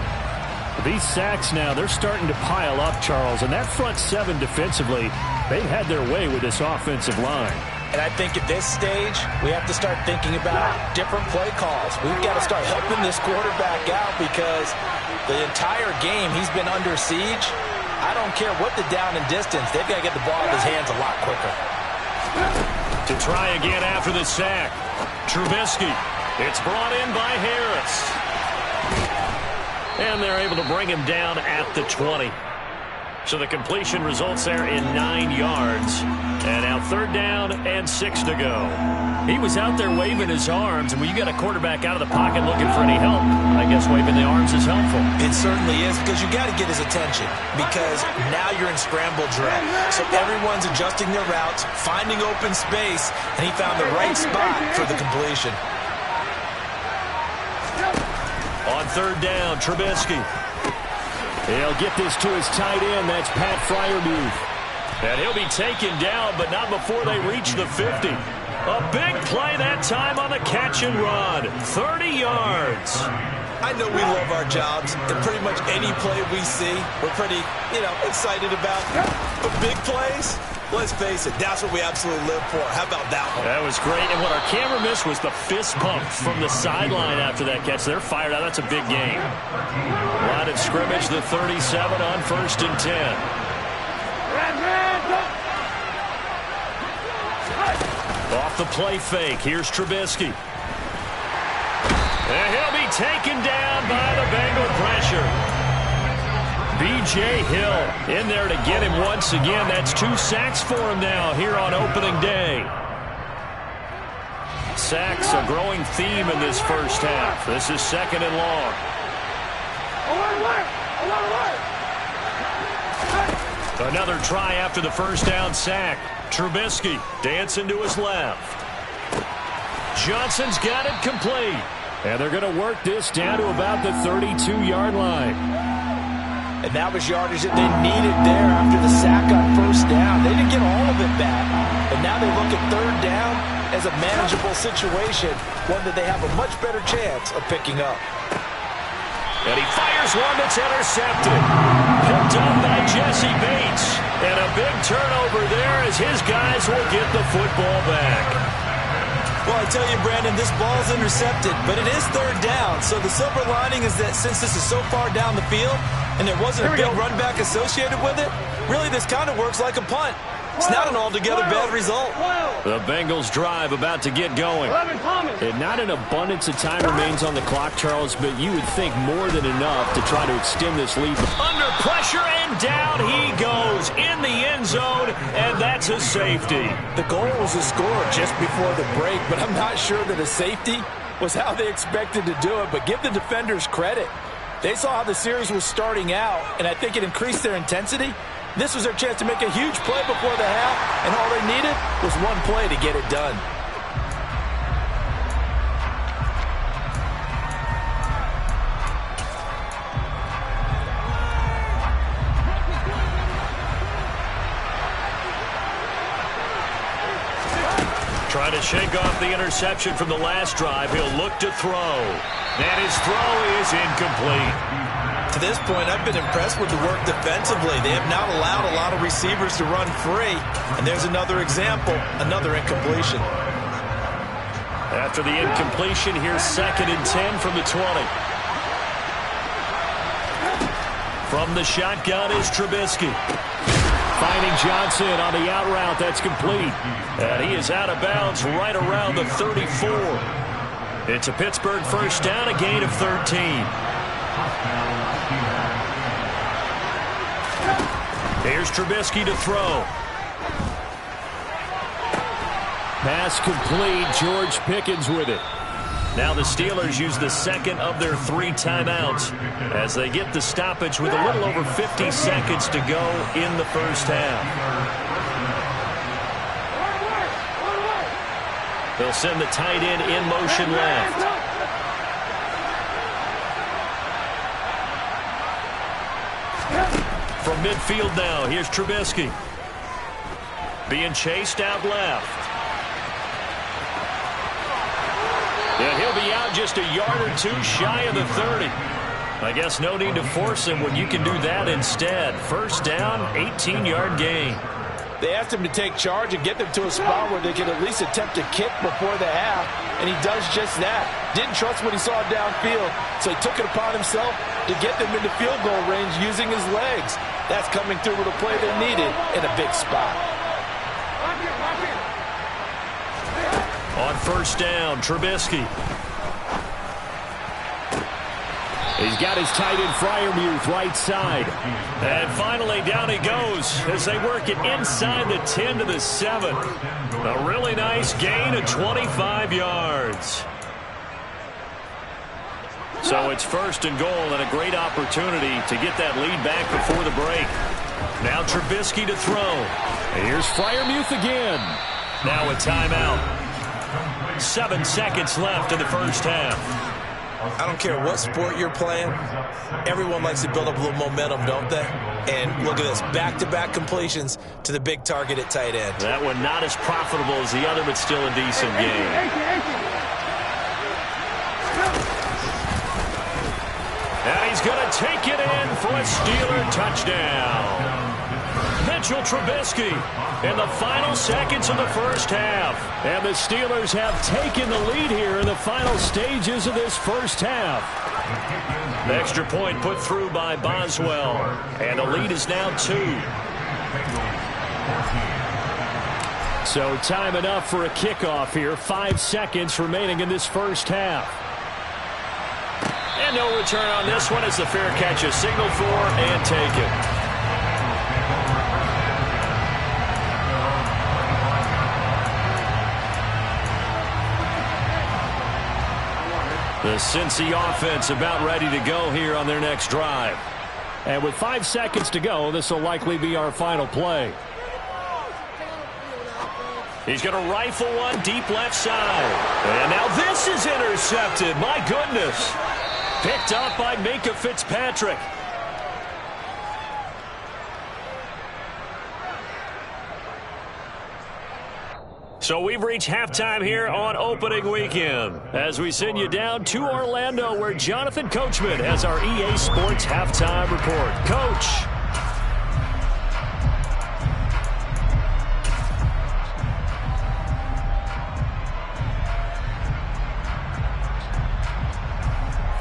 [SPEAKER 4] These sacks now, they're starting to pile up, Charles. And that front seven defensively, they've had their way with this offensive line.
[SPEAKER 2] And I think at this stage, we have to start thinking about different play calls. We've got to start helping this quarterback out because the entire game he's been under siege. I don't care what the down and distance. They've got to get the ball in his hands a lot quicker.
[SPEAKER 1] To try again after the sack. Trubisky. It's brought in by Harris. And they're able to bring him down at the 20. So the completion results there in 9 yards. And now third down and 6 to go. He was out there waving his arms, and when you got a quarterback out of the pocket looking for any help, I guess waving the arms is helpful.
[SPEAKER 2] It certainly is, because you got to get his attention, because now you're in scramble drill. So everyone's adjusting their routes, finding open space, and he found the right spot for the completion.
[SPEAKER 1] On third down, Trubisky. He'll get this to his tight end. That's Pat Freiermuth. And he'll be taken down, but not before they reach the 50. A big play that time on the catch and run. 30 yards.
[SPEAKER 2] I know we love our jobs, and pretty much any play we see, we're pretty, excited about. But big plays, let's face it, that's what we absolutely live for. How about that one?
[SPEAKER 1] That was great, and what our camera missed was the fist pump from the sideline after that catch. They're fired out. That's a big game. Line of scrimmage, the 37 on 1st and 10. Off the play fake, here's Trubisky. And he'll be taken down by the Bengal pressure. B.J. Hill in there to get him once again. That's 2 sacks for him now here on opening day. Sacks, a growing theme in this first half. This is second and long. Another try after the first down sack. Trubisky dancing to his left. Johnson's got it complete. And they're going to work this down to about the 32-yard line.
[SPEAKER 2] And that was yardage that they needed there after the sack on first down. They didn't get all of it back. But now they look at third down as a manageable situation, one that they have a much better chance of picking up.
[SPEAKER 1] And he fires one that's intercepted. Picked up by Jesse Bates. And a big turnover there as his guys will get the football back.
[SPEAKER 2] Well, I tell you, Brandon, this ball's intercepted, but it is third down. So the silver lining is that since this is so far down the field and there wasn't a big run back associated with it, really this kind of works like a punt. It's not an altogether bad result.
[SPEAKER 1] The Bengals drive about to get going.
[SPEAKER 4] And not an abundance of time remains on the clock, Charles, but you would think more than enough to try to extend this lead.
[SPEAKER 1] Under pressure, and down he goes in the end zone, and that's a safety.
[SPEAKER 2] The goal was a score just before the break, but I'm not sure that a safety was how they expected to do it, but give the defenders credit. They saw how the series was starting out, and I think it increased their intensity. This was their chance to make a huge play before the half, and all they needed was one play to get it done.
[SPEAKER 1] Trying to shake off the interception from the last drive. He'll look to throw. And his throw is incomplete.
[SPEAKER 2] To this point, I've been impressed with the work defensively. They have not allowed a lot of receivers to run free. And there's another example, another incompletion.
[SPEAKER 1] After the incompletion, here's 2nd and 10 from the 20. From the shotgun is Trubisky. Finding Johnson on the out route. That's complete. And he is out of bounds right around the 34. It's a Pittsburgh first down, a gain of 13. Here's Trubisky to throw.
[SPEAKER 4] Pass complete. George Pickens with it.
[SPEAKER 1] Now the Steelers use the second of their 3 timeouts as they get the stoppage with a little over 50 seconds to go in the first half. They'll send the tight end in motion left. From midfield now, here's Trubisky. Being chased out left. And he'll be out just a yard or two shy of the 30. I guess no need to force him when you can do that instead. First down, 18-yard gain.
[SPEAKER 2] They asked him to take charge and get them to a spot where they could at least attempt to kick before the half, and he does just that. Didn't trust what he saw downfield, so he took it upon himself to get them into field goal range using his legs. That's coming through with a play they needed in a big spot.
[SPEAKER 1] On first down, Trubisky.
[SPEAKER 4] He's got his tight end Freiermuth right side.
[SPEAKER 1] And finally down he goes as they work it inside the 10 to the 7. A really nice gain of 25 yards. So it's first and goal and a great opportunity to get that lead back before the break. Now Trubisky to throw.
[SPEAKER 4] Here's Freiermuth again.
[SPEAKER 1] Now a timeout. 7 seconds left in the first half.
[SPEAKER 2] I don't care what sport you're playing. Everyone likes to build up a little momentum, don't they? And look at this, back-to-back completions to the big target at tight end.
[SPEAKER 1] That one not as profitable as the other, but still a decent game. And he's going to take it in for a Steeler touchdown. Mitchell Trubisky in the final seconds of the first half.
[SPEAKER 4] And the Steelers have taken the lead here in the final stages of this first half.
[SPEAKER 1] The extra point put through by Boswell. And the lead is now 2.
[SPEAKER 4] So time enough for a kickoff here. 5 seconds remaining in this first half.
[SPEAKER 1] And no return on this one as the fair catch is signaled for and taken. The Cincy offense about ready to go here on their next drive.
[SPEAKER 4] And with 5 seconds to go, this will likely be our final play.
[SPEAKER 1] He's going to rifle one deep left side. And now this is intercepted. My goodness. Picked up by Minkah Fitzpatrick. So we've reached halftime here on opening weekend as we send you down to Orlando where Jonathan Coachman has our EA Sports halftime report. Coach.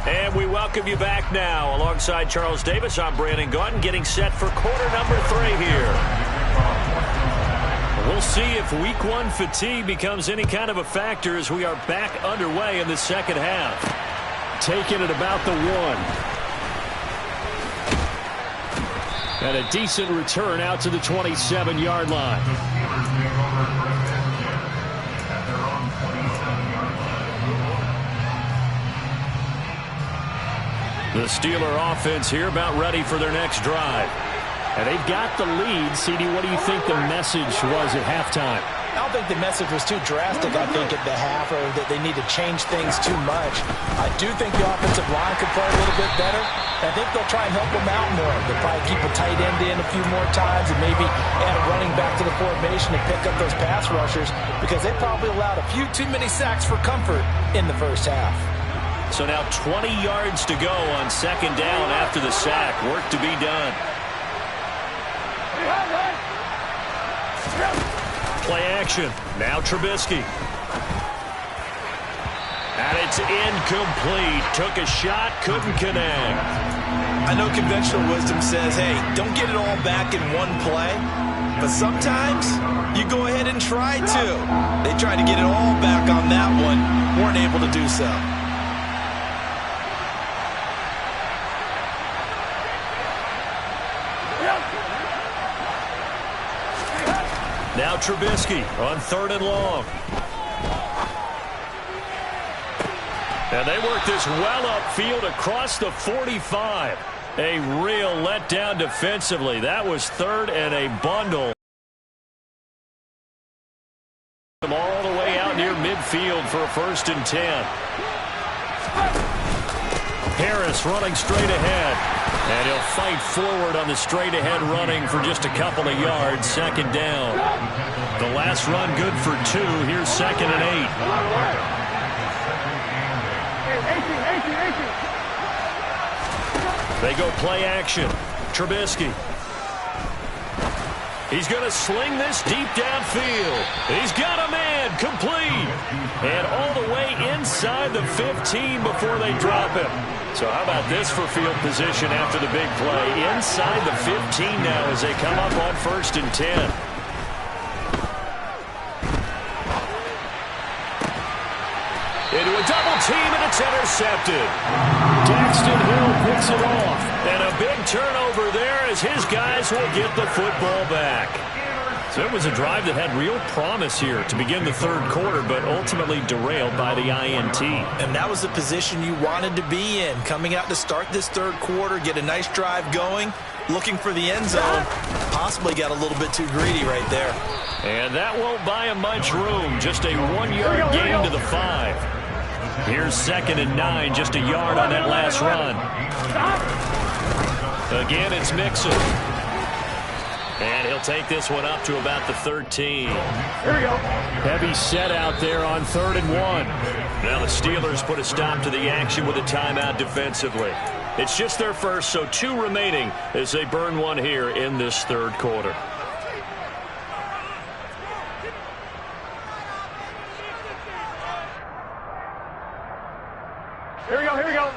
[SPEAKER 1] And we welcome you back now. Alongside Charles Davis, I'm Brandon Gaudin getting set for quarter number 3 here. We'll see if week 1 fatigue becomes any kind of a factor as we are back underway in the second half.
[SPEAKER 4] Taking it about the 1. And a decent return out to the 27-yard line.
[SPEAKER 1] The Steeler offense here about ready for their next drive.
[SPEAKER 4] And they've got the lead. CD, what do you think the message was at halftime?
[SPEAKER 2] I don't think the message was too drastic, I think, at the half, or that they need to change things too much. I do think the offensive line could play a little bit better. I think they'll try and help them out more. They'll probably keep a tight end in a few more times and maybe add a running back to the formation to pick up those pass rushers because they probably allowed a few too many sacks for comfort in the first half.
[SPEAKER 1] So now 20 yards to go on second down after the sack. Work to be done. Play action. Now Trubisky. And it's incomplete. Took a shot, couldn't connect.
[SPEAKER 2] I know conventional wisdom says, hey, don't get it all back in one play. But sometimes you go ahead and try to. They tried to get it all back on that one. Weren't able to do so.
[SPEAKER 1] Now Trubisky on 3rd and long. And they work this well upfield across the 45. A real letdown defensively. That was 3rd and a bundle. All the way out near midfield for a 1st and 10. Harris running straight ahead. And he'll fight forward on the straight-ahead running for just a couple of yards. Second down. The last run good for 2. Here's 2nd and 8. They go play action. Trubisky. He's going to sling this deep downfield. He's got a man, complete. And all the way inside the 15 before they drop him. So how about this for field position after the big play? Inside the 15 now as they come up on 1st and 10. Into a double team, and it's intercepted.
[SPEAKER 4] Daxton Hill picks it off.
[SPEAKER 1] And a big turnover there as his guys will get the football back. So it was a drive that had real promise here to begin the 3rd quarter, but ultimately derailed by the INT.
[SPEAKER 2] And that was the position you wanted to be in. Coming out to start this 3rd quarter, get a nice drive going, looking for the end zone. Possibly got a little bit too greedy right there.
[SPEAKER 1] And that won't buy him much room. Just a 1-yard gain to the 5. Here's 2nd and 9, just a yard on that last run. Again, it's Mixon. And he'll take this one up to about the 13.
[SPEAKER 3] Here we go.
[SPEAKER 4] Heavy set out there on 3rd and 1.
[SPEAKER 1] Now the Steelers put a stop to the action with a timeout defensively. It's just their first, so 2 remaining as they burn one here in this 3rd quarter.
[SPEAKER 3] Here we go, here we go.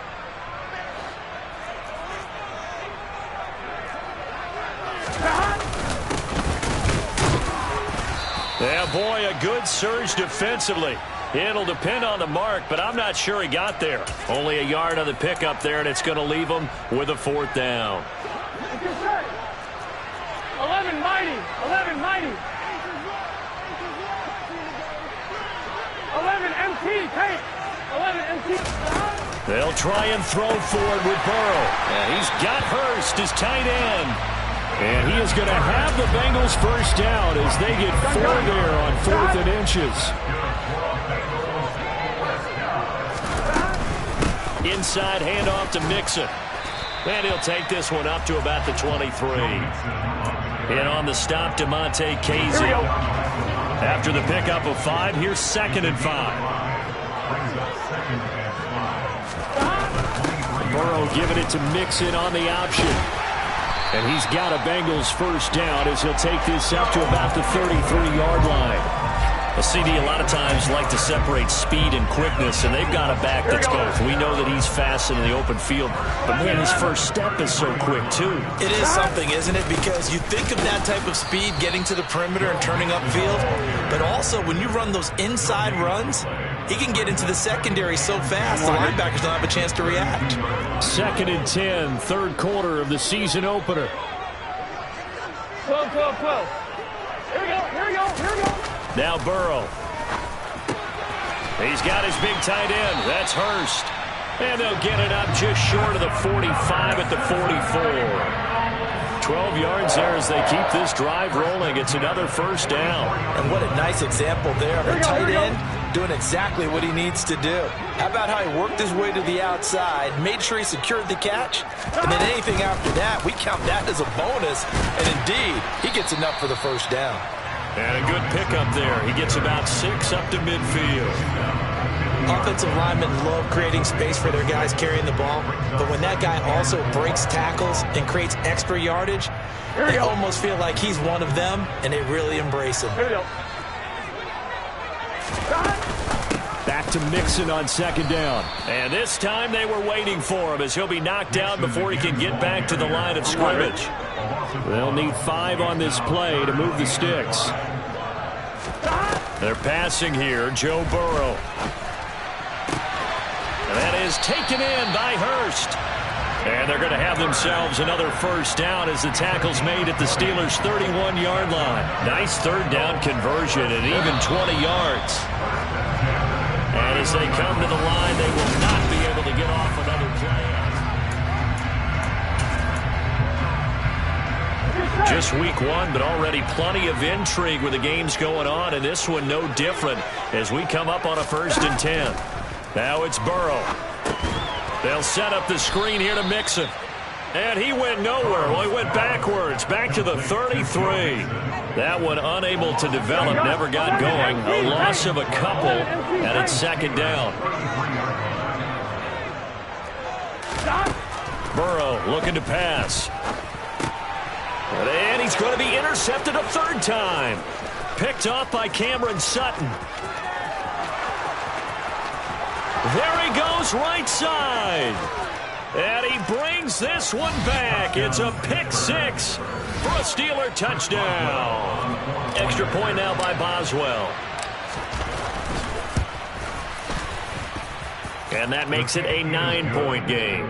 [SPEAKER 1] Yeah, boy, a good surge defensively. It'll depend on the mark, but I'm not sure he got there. Only a yard on the pickup there, and it's going to leave him with a 4th down.
[SPEAKER 3] 11 mighty, 11 mighty. 11 MT, take. 11 MT.
[SPEAKER 1] They'll try and throw forward with Burrow. And he's got Hurst, his tight end. And he is going to have the Bengals first down as they get 4 there on 4th and inches. Inside handoff to Mixon. And he'll take this one up to about the 23. And on the stop, DeMonte Casey. After the pickup of 5, here's 2nd and 5. Burrow giving it to Mixon on the option. And he's got a Bengals first down as he'll take this up to about the 33-yard line. A CD a lot of times like to separate speed and quickness, and they've got a back that's both. We know that he's fast in the open field, but man, his first step is so quick too.
[SPEAKER 2] It is something, isn't it? Because you think of that type of speed getting to the perimeter and turning upfield, but also when you run those inside runs, he can get into the secondary so fast the linebackers don't have a chance to react.
[SPEAKER 4] 2nd and 10, 3rd quarter of the season opener.
[SPEAKER 3] 12, 12, 12. Here we go, here we go, here we go.
[SPEAKER 1] Now Burrow. He's got his big tight end. That's Hurst. And they'll get it up just short of the 45 at the 44. 12 yards there as they keep this drive rolling. It's another first down.
[SPEAKER 2] And what a nice example there of a tight end doing exactly what he needs to do. How about how he worked his way to the outside, made sure he secured the catch, and then anything after that, we count that as a bonus. And indeed, he gets enough for the first down.
[SPEAKER 1] And a good pickup there. He gets about 6 up to midfield.
[SPEAKER 2] Offensive linemen love creating space for their guys carrying the ball, but when that guy also breaks tackles and creates extra yardage, they almost feel like he's one of them, and they really embrace him.
[SPEAKER 3] Here we go.
[SPEAKER 4] Back to Mixon on 2nd down.
[SPEAKER 1] And this time they were waiting for him as he'll be knocked down before he can get back to the line of scrimmage.
[SPEAKER 4] They'll need 5 on this play to move the sticks.
[SPEAKER 1] They're passing here, Joe Burrow. And that is taken in by Hurst. And they're going to have themselves another first down as the tackle's made at the Steelers' 31-yard line. Nice 3rd down conversion and even 20 yards. And as they come to the line, they will not be able to get off another play. Just week 1, but already plenty of intrigue with the games going on, and this one no different as we come up on a 1st and 10. Now it's Burrow. They'll set up the screen here to Mixon. And he went nowhere. Well, he went backwards, back to the 33. That one unable to develop, never got going. A loss of a couple, and it's second down. Burrow looking to pass. And he's going to be intercepted a third time. Picked off by Cameron Sutton. There he goes, right side. And he brings this one back. It's a pick six for a Steeler touchdown. Extra point now by Boswell. And that makes it a 9-point game.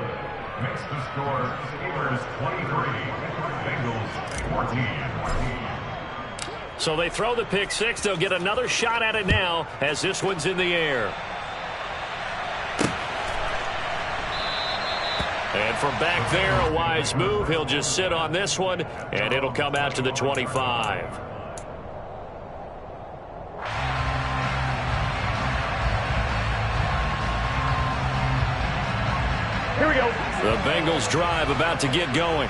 [SPEAKER 5] Makes the score Steelers 23, Bengals 14.
[SPEAKER 1] So they throw the pick six. They'll get another shot at it now as this one's in the air. And from back there, a wise move. He'll just sit on this one, and it'll come out to the 25.
[SPEAKER 3] Here we go.
[SPEAKER 1] The Bengals drive about to get going.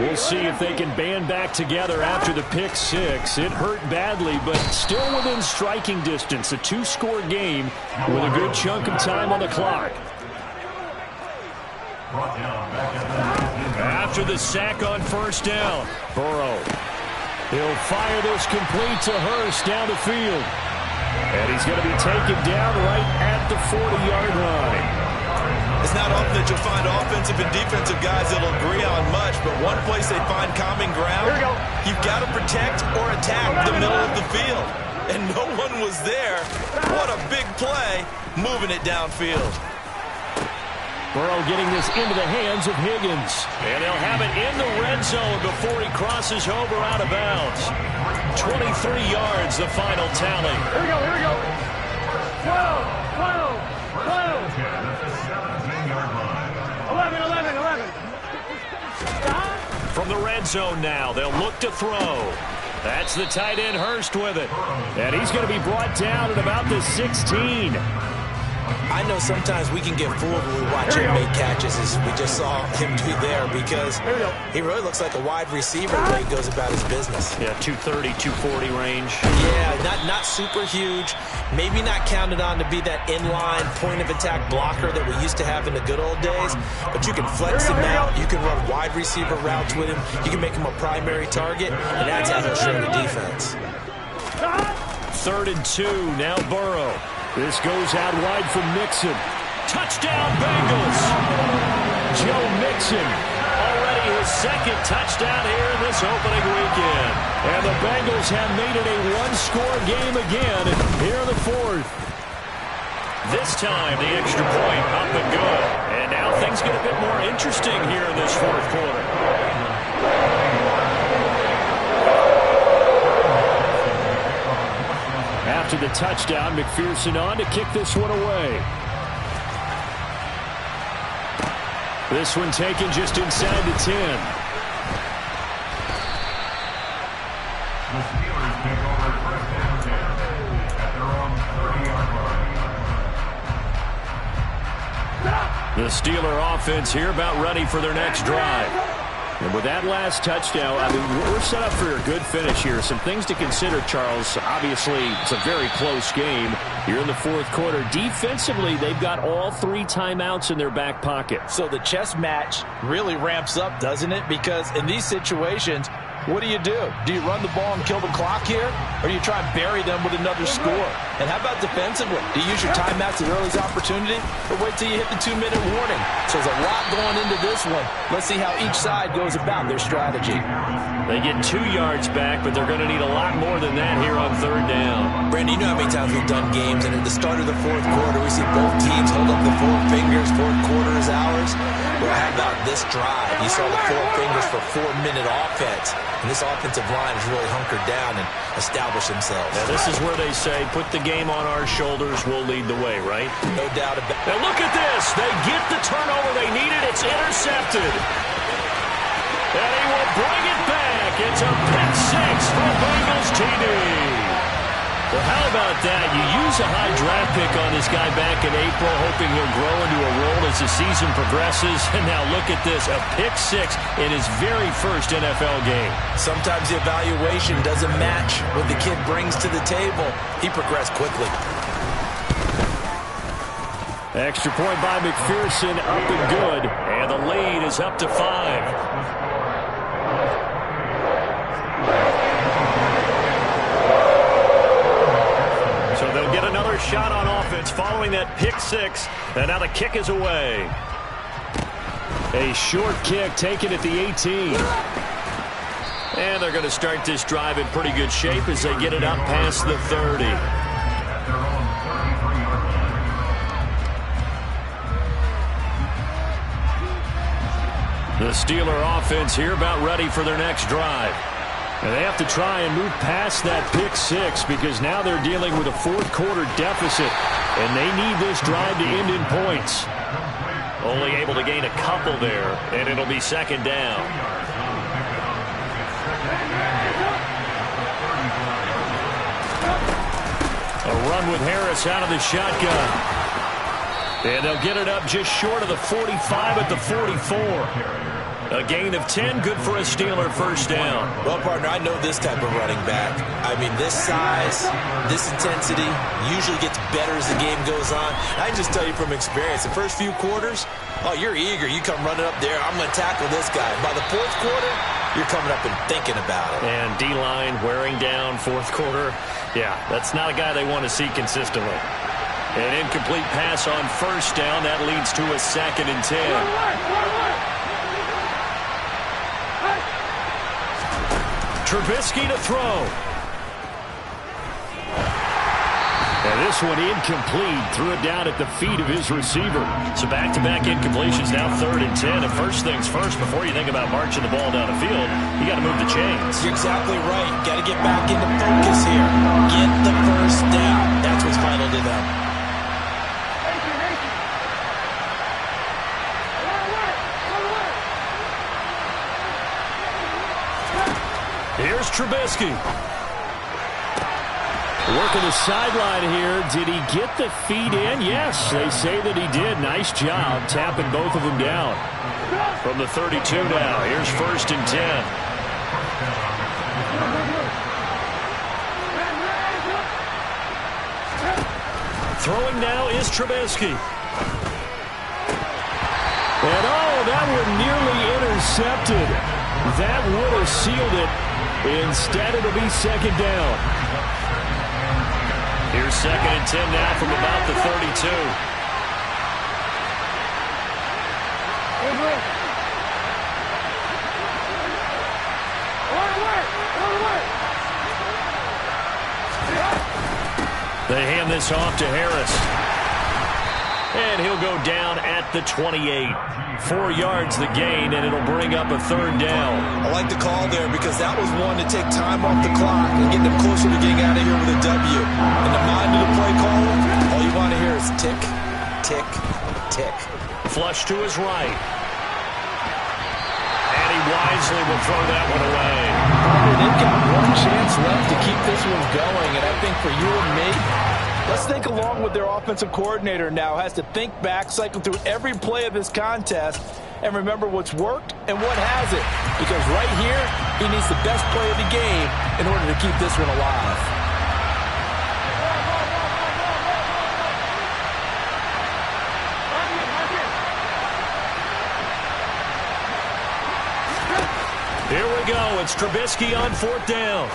[SPEAKER 1] We'll see if they can band back together after the pick six. It hurt badly, but still within striking distance. A 2-score game with a good chunk of time on the clock. After the sack on first down, Burrow. He'll fire this complete to Hurst down the field. And he's going to be taken down right at the 40-yard line.
[SPEAKER 2] It's not often that you'll find offensive and defensive guys that'll agree on much, but one place they find common ground, you've got to protect or attack the middle of the field. And no one was there. What a big play, moving it downfield.
[SPEAKER 1] Burrow getting this into the hands of Higgins. And they'll have it in the red zone before he crosses over out of bounds. 23 yards, the final tally.
[SPEAKER 3] Here we go, here we go. 12, 12, 12. 11, 11, 11. Stop.
[SPEAKER 1] From the red zone now, they'll look to throw. That's the tight end Hurst with it. And he's going to be brought down at about the 16.
[SPEAKER 2] I know sometimes we can get fooled when we watch him make catches, as we just saw him do there, because he really looks like a wide receiver the way he goes about his business.
[SPEAKER 1] Yeah, 230, 240 range.
[SPEAKER 2] Yeah, not super huge. Maybe not counted on to be that inline point-of-attack blocker that we used to have in the good old days, but you can flex him out. You can run wide receiver routes with him. You can make him a primary target, and that's how he'll show the defense.
[SPEAKER 1] 3rd and 2, now Burrow. This goes out wide for Mixon. Touchdown, Bengals! Joe Mixon, already his second touchdown here in this opening weekend. And the Bengals have made it a one-score game again here in the 4th. This time, the extra point up and good. And now things get a bit more interesting here in this 4th quarter. After the touchdown, McPherson on to kick this one away. This one taken just inside the 10.
[SPEAKER 5] The Steelers take over first down 10 at their own 30-yard line.
[SPEAKER 1] The Steeler offense here about ready for their next drive. And with that last touchdown, I mean, we're set up for a good finish here. Some things to consider, Charles. Obviously, it's a very close game. You're in the 4th quarter. Defensively, they've got all 3 timeouts in their back pocket.
[SPEAKER 2] So the chess match really ramps up, doesn't it? Because in these situations, what do? Do you run the ball and kill the clock here? Or do you try and bury them with another score? And how about defensively? Do you use your timeouts at early's opportunity? Or wait till you hit the 2-minute warning? So there's a lot going into this one. Let's see how each side goes about their strategy.
[SPEAKER 1] They get 2 yards back, but they're going to need a lot more than that here on 3rd down.
[SPEAKER 2] Brandon, you know how many times we've done games, and at the start of the 4th quarter, we see both teams hold up the 4 fingers, 4th quarter is ours. Well, how about this drive? You saw the 4 fingers for 4-minute offense. And this offensive line has really hunkered down and established themselves.
[SPEAKER 1] Now, this is where they say, put the game on our shoulders, we'll lead the way, right?
[SPEAKER 2] No doubt about it.
[SPEAKER 1] Now, look at this. They get the turnover they needed. It's intercepted. And he will bring it back. It's a pick six for Bengals TD. Well, how about that? You use a high draft pick on this guy back in April, hoping he'll grow into a role as the season progresses. And now look at this, a pick-6 in his very first NFL game.
[SPEAKER 2] Sometimes the evaluation doesn't match what the kid brings to the table. He progressed quickly.
[SPEAKER 1] Extra point by McPherson, up and good. And the lead is up to 5. So they'll get another shot on offense following that pick-6. And now the kick is away. A short kick taken at the 18. And they're going to start this drive in pretty good shape as they get it up past the 30. The Steeler offense here about ready for their next drive. And they have to try and move past that pick-6 because now they're dealing with a fourth-quarter deficit, and they need this drive to end in points. Only able to gain a couple there, and it'll be second down. A run with Harris out of the shotgun. And they'll get it up just short of the 45 at the 44. A gain of 10, good for a Steeler first down.
[SPEAKER 2] Well, partner, I know this type of running back. I mean, this size, this intensity usually gets better as the game goes on. I can just tell you from experience, the first few quarters, oh, you're eager. You come running up there, I'm going to tackle this guy. By the fourth quarter, you're coming up and thinking about it.
[SPEAKER 1] And D-line wearing down fourth quarter. Yeah, that's not a guy they want to see consistently. An incomplete pass on first down. That leads to a 2nd and 10. Trubisky to throw. And this one incomplete. Threw it down at the feet of his receiver. So back-to-back incompletions, now 3rd and 10. And first things first, before you think about marching the ball down the field, you got to move the chains.
[SPEAKER 2] You're exactly right. Got to get back into focus here. Get the first down. That's what's vital to them.
[SPEAKER 1] Here's Trubisky. Working the sideline here. Did he get the feet in? Yes, they say that he did. Nice job tapping both of them down. From the 32 now. Here's 1st and 10. Throwing now is Trubisky. And oh, that one nearly intercepted. That would have sealed it. Instead, it'll be second down. Here's 2nd and 10 now from about the 32. They hand this off to Harris. And he'll go down at the 28. 4 yards the gain, and it'll bring up a 3rd down.
[SPEAKER 2] I like the call there because that was one to take time off the clock and get them closer to getting out of here with a W. In the mind of the play caller, all you want to hear is tick, tick, tick.
[SPEAKER 1] Flush to his right. And he wisely will throw that one away.
[SPEAKER 2] They've got one chance left to keep this one going, and I think for you and me, let's think along with their offensive coordinator now. Has to think back, cycle through every play of this contest, and remember what's worked and what hasn't. Because right here, he needs the best play of the game in order to keep this one alive.
[SPEAKER 1] Here we go. It's Trubisky on 4th down.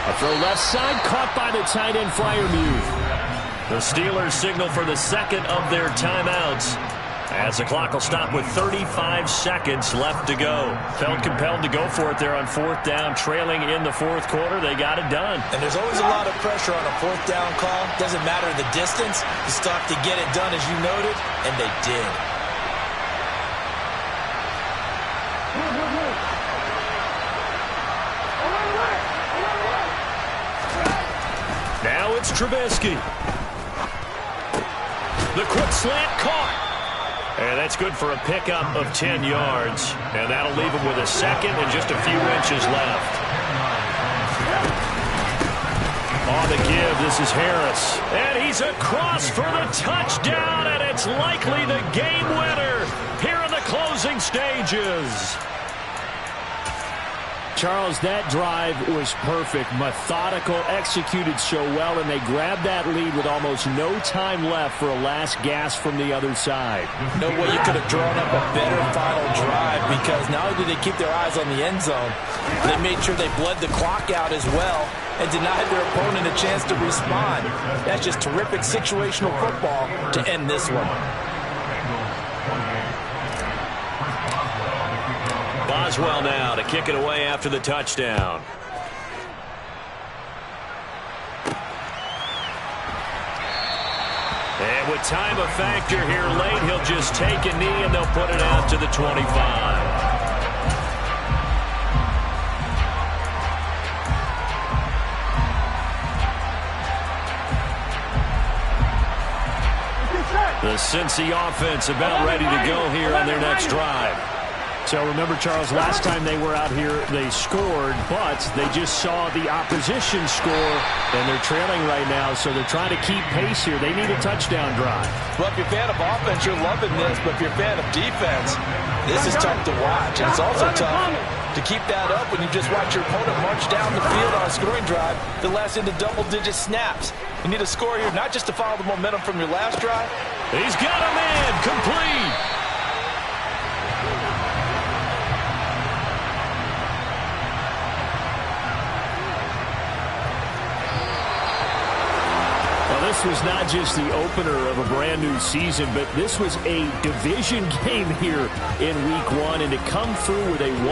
[SPEAKER 1] A throw left side, caught by the tight end Freiermuth. The Steelers signal for the 2nd of their timeouts, as the clock will stop with 35 seconds left to go. Felt compelled to go for it there on 4th down, trailing in the 4th quarter. They got it done.
[SPEAKER 2] And there's always a lot of pressure on a 4th down call. Doesn't matter the distance. You still have to get it done, as you noted, and they did.
[SPEAKER 1] Now it's Trubisky. The quick slant caught. And that's good for a pickup of 10 yards. And that'll leave him with a 2nd and just a few inches left. On the give, this is Harris. And he's across for the touchdown, and it's likely the game winner here in the closing stages.
[SPEAKER 4] Charles, that drive was perfect, methodical, executed so well, and they grabbed that lead with almost no time left for a last gasp from the other side.
[SPEAKER 2] No way you could have drawn up a better final drive, because not only did they keep their eyes on the end zone, they made sure they bled the clock out as well and denied their opponent a chance to respond. That's just terrific situational football to end this one.
[SPEAKER 1] Boswell now to kick it away after the touchdown. And with time a factor here late, he'll just take a knee and they'll put it out to the 25. The Cincy offense about ready to go here on their next drive.
[SPEAKER 4] So remember, Charles, last time they were out here, they scored, but they just saw the opposition score, and they're trailing right now, so they're trying to keep pace here. They need a touchdown drive.
[SPEAKER 2] Well, if you're a fan of offense, you're loving this, but if you're a fan of defense, this is tough to watch. And it's also tough to keep that up when you just watch your opponent march down the field on a scoring drive that lasts into double-digit snaps. You need a score here, not just to follow the momentum from your last drive.
[SPEAKER 1] He's got a man, complete.
[SPEAKER 4] This was not just the opener of a brand new season, but this was a division game here in week 1, and to come through with a 1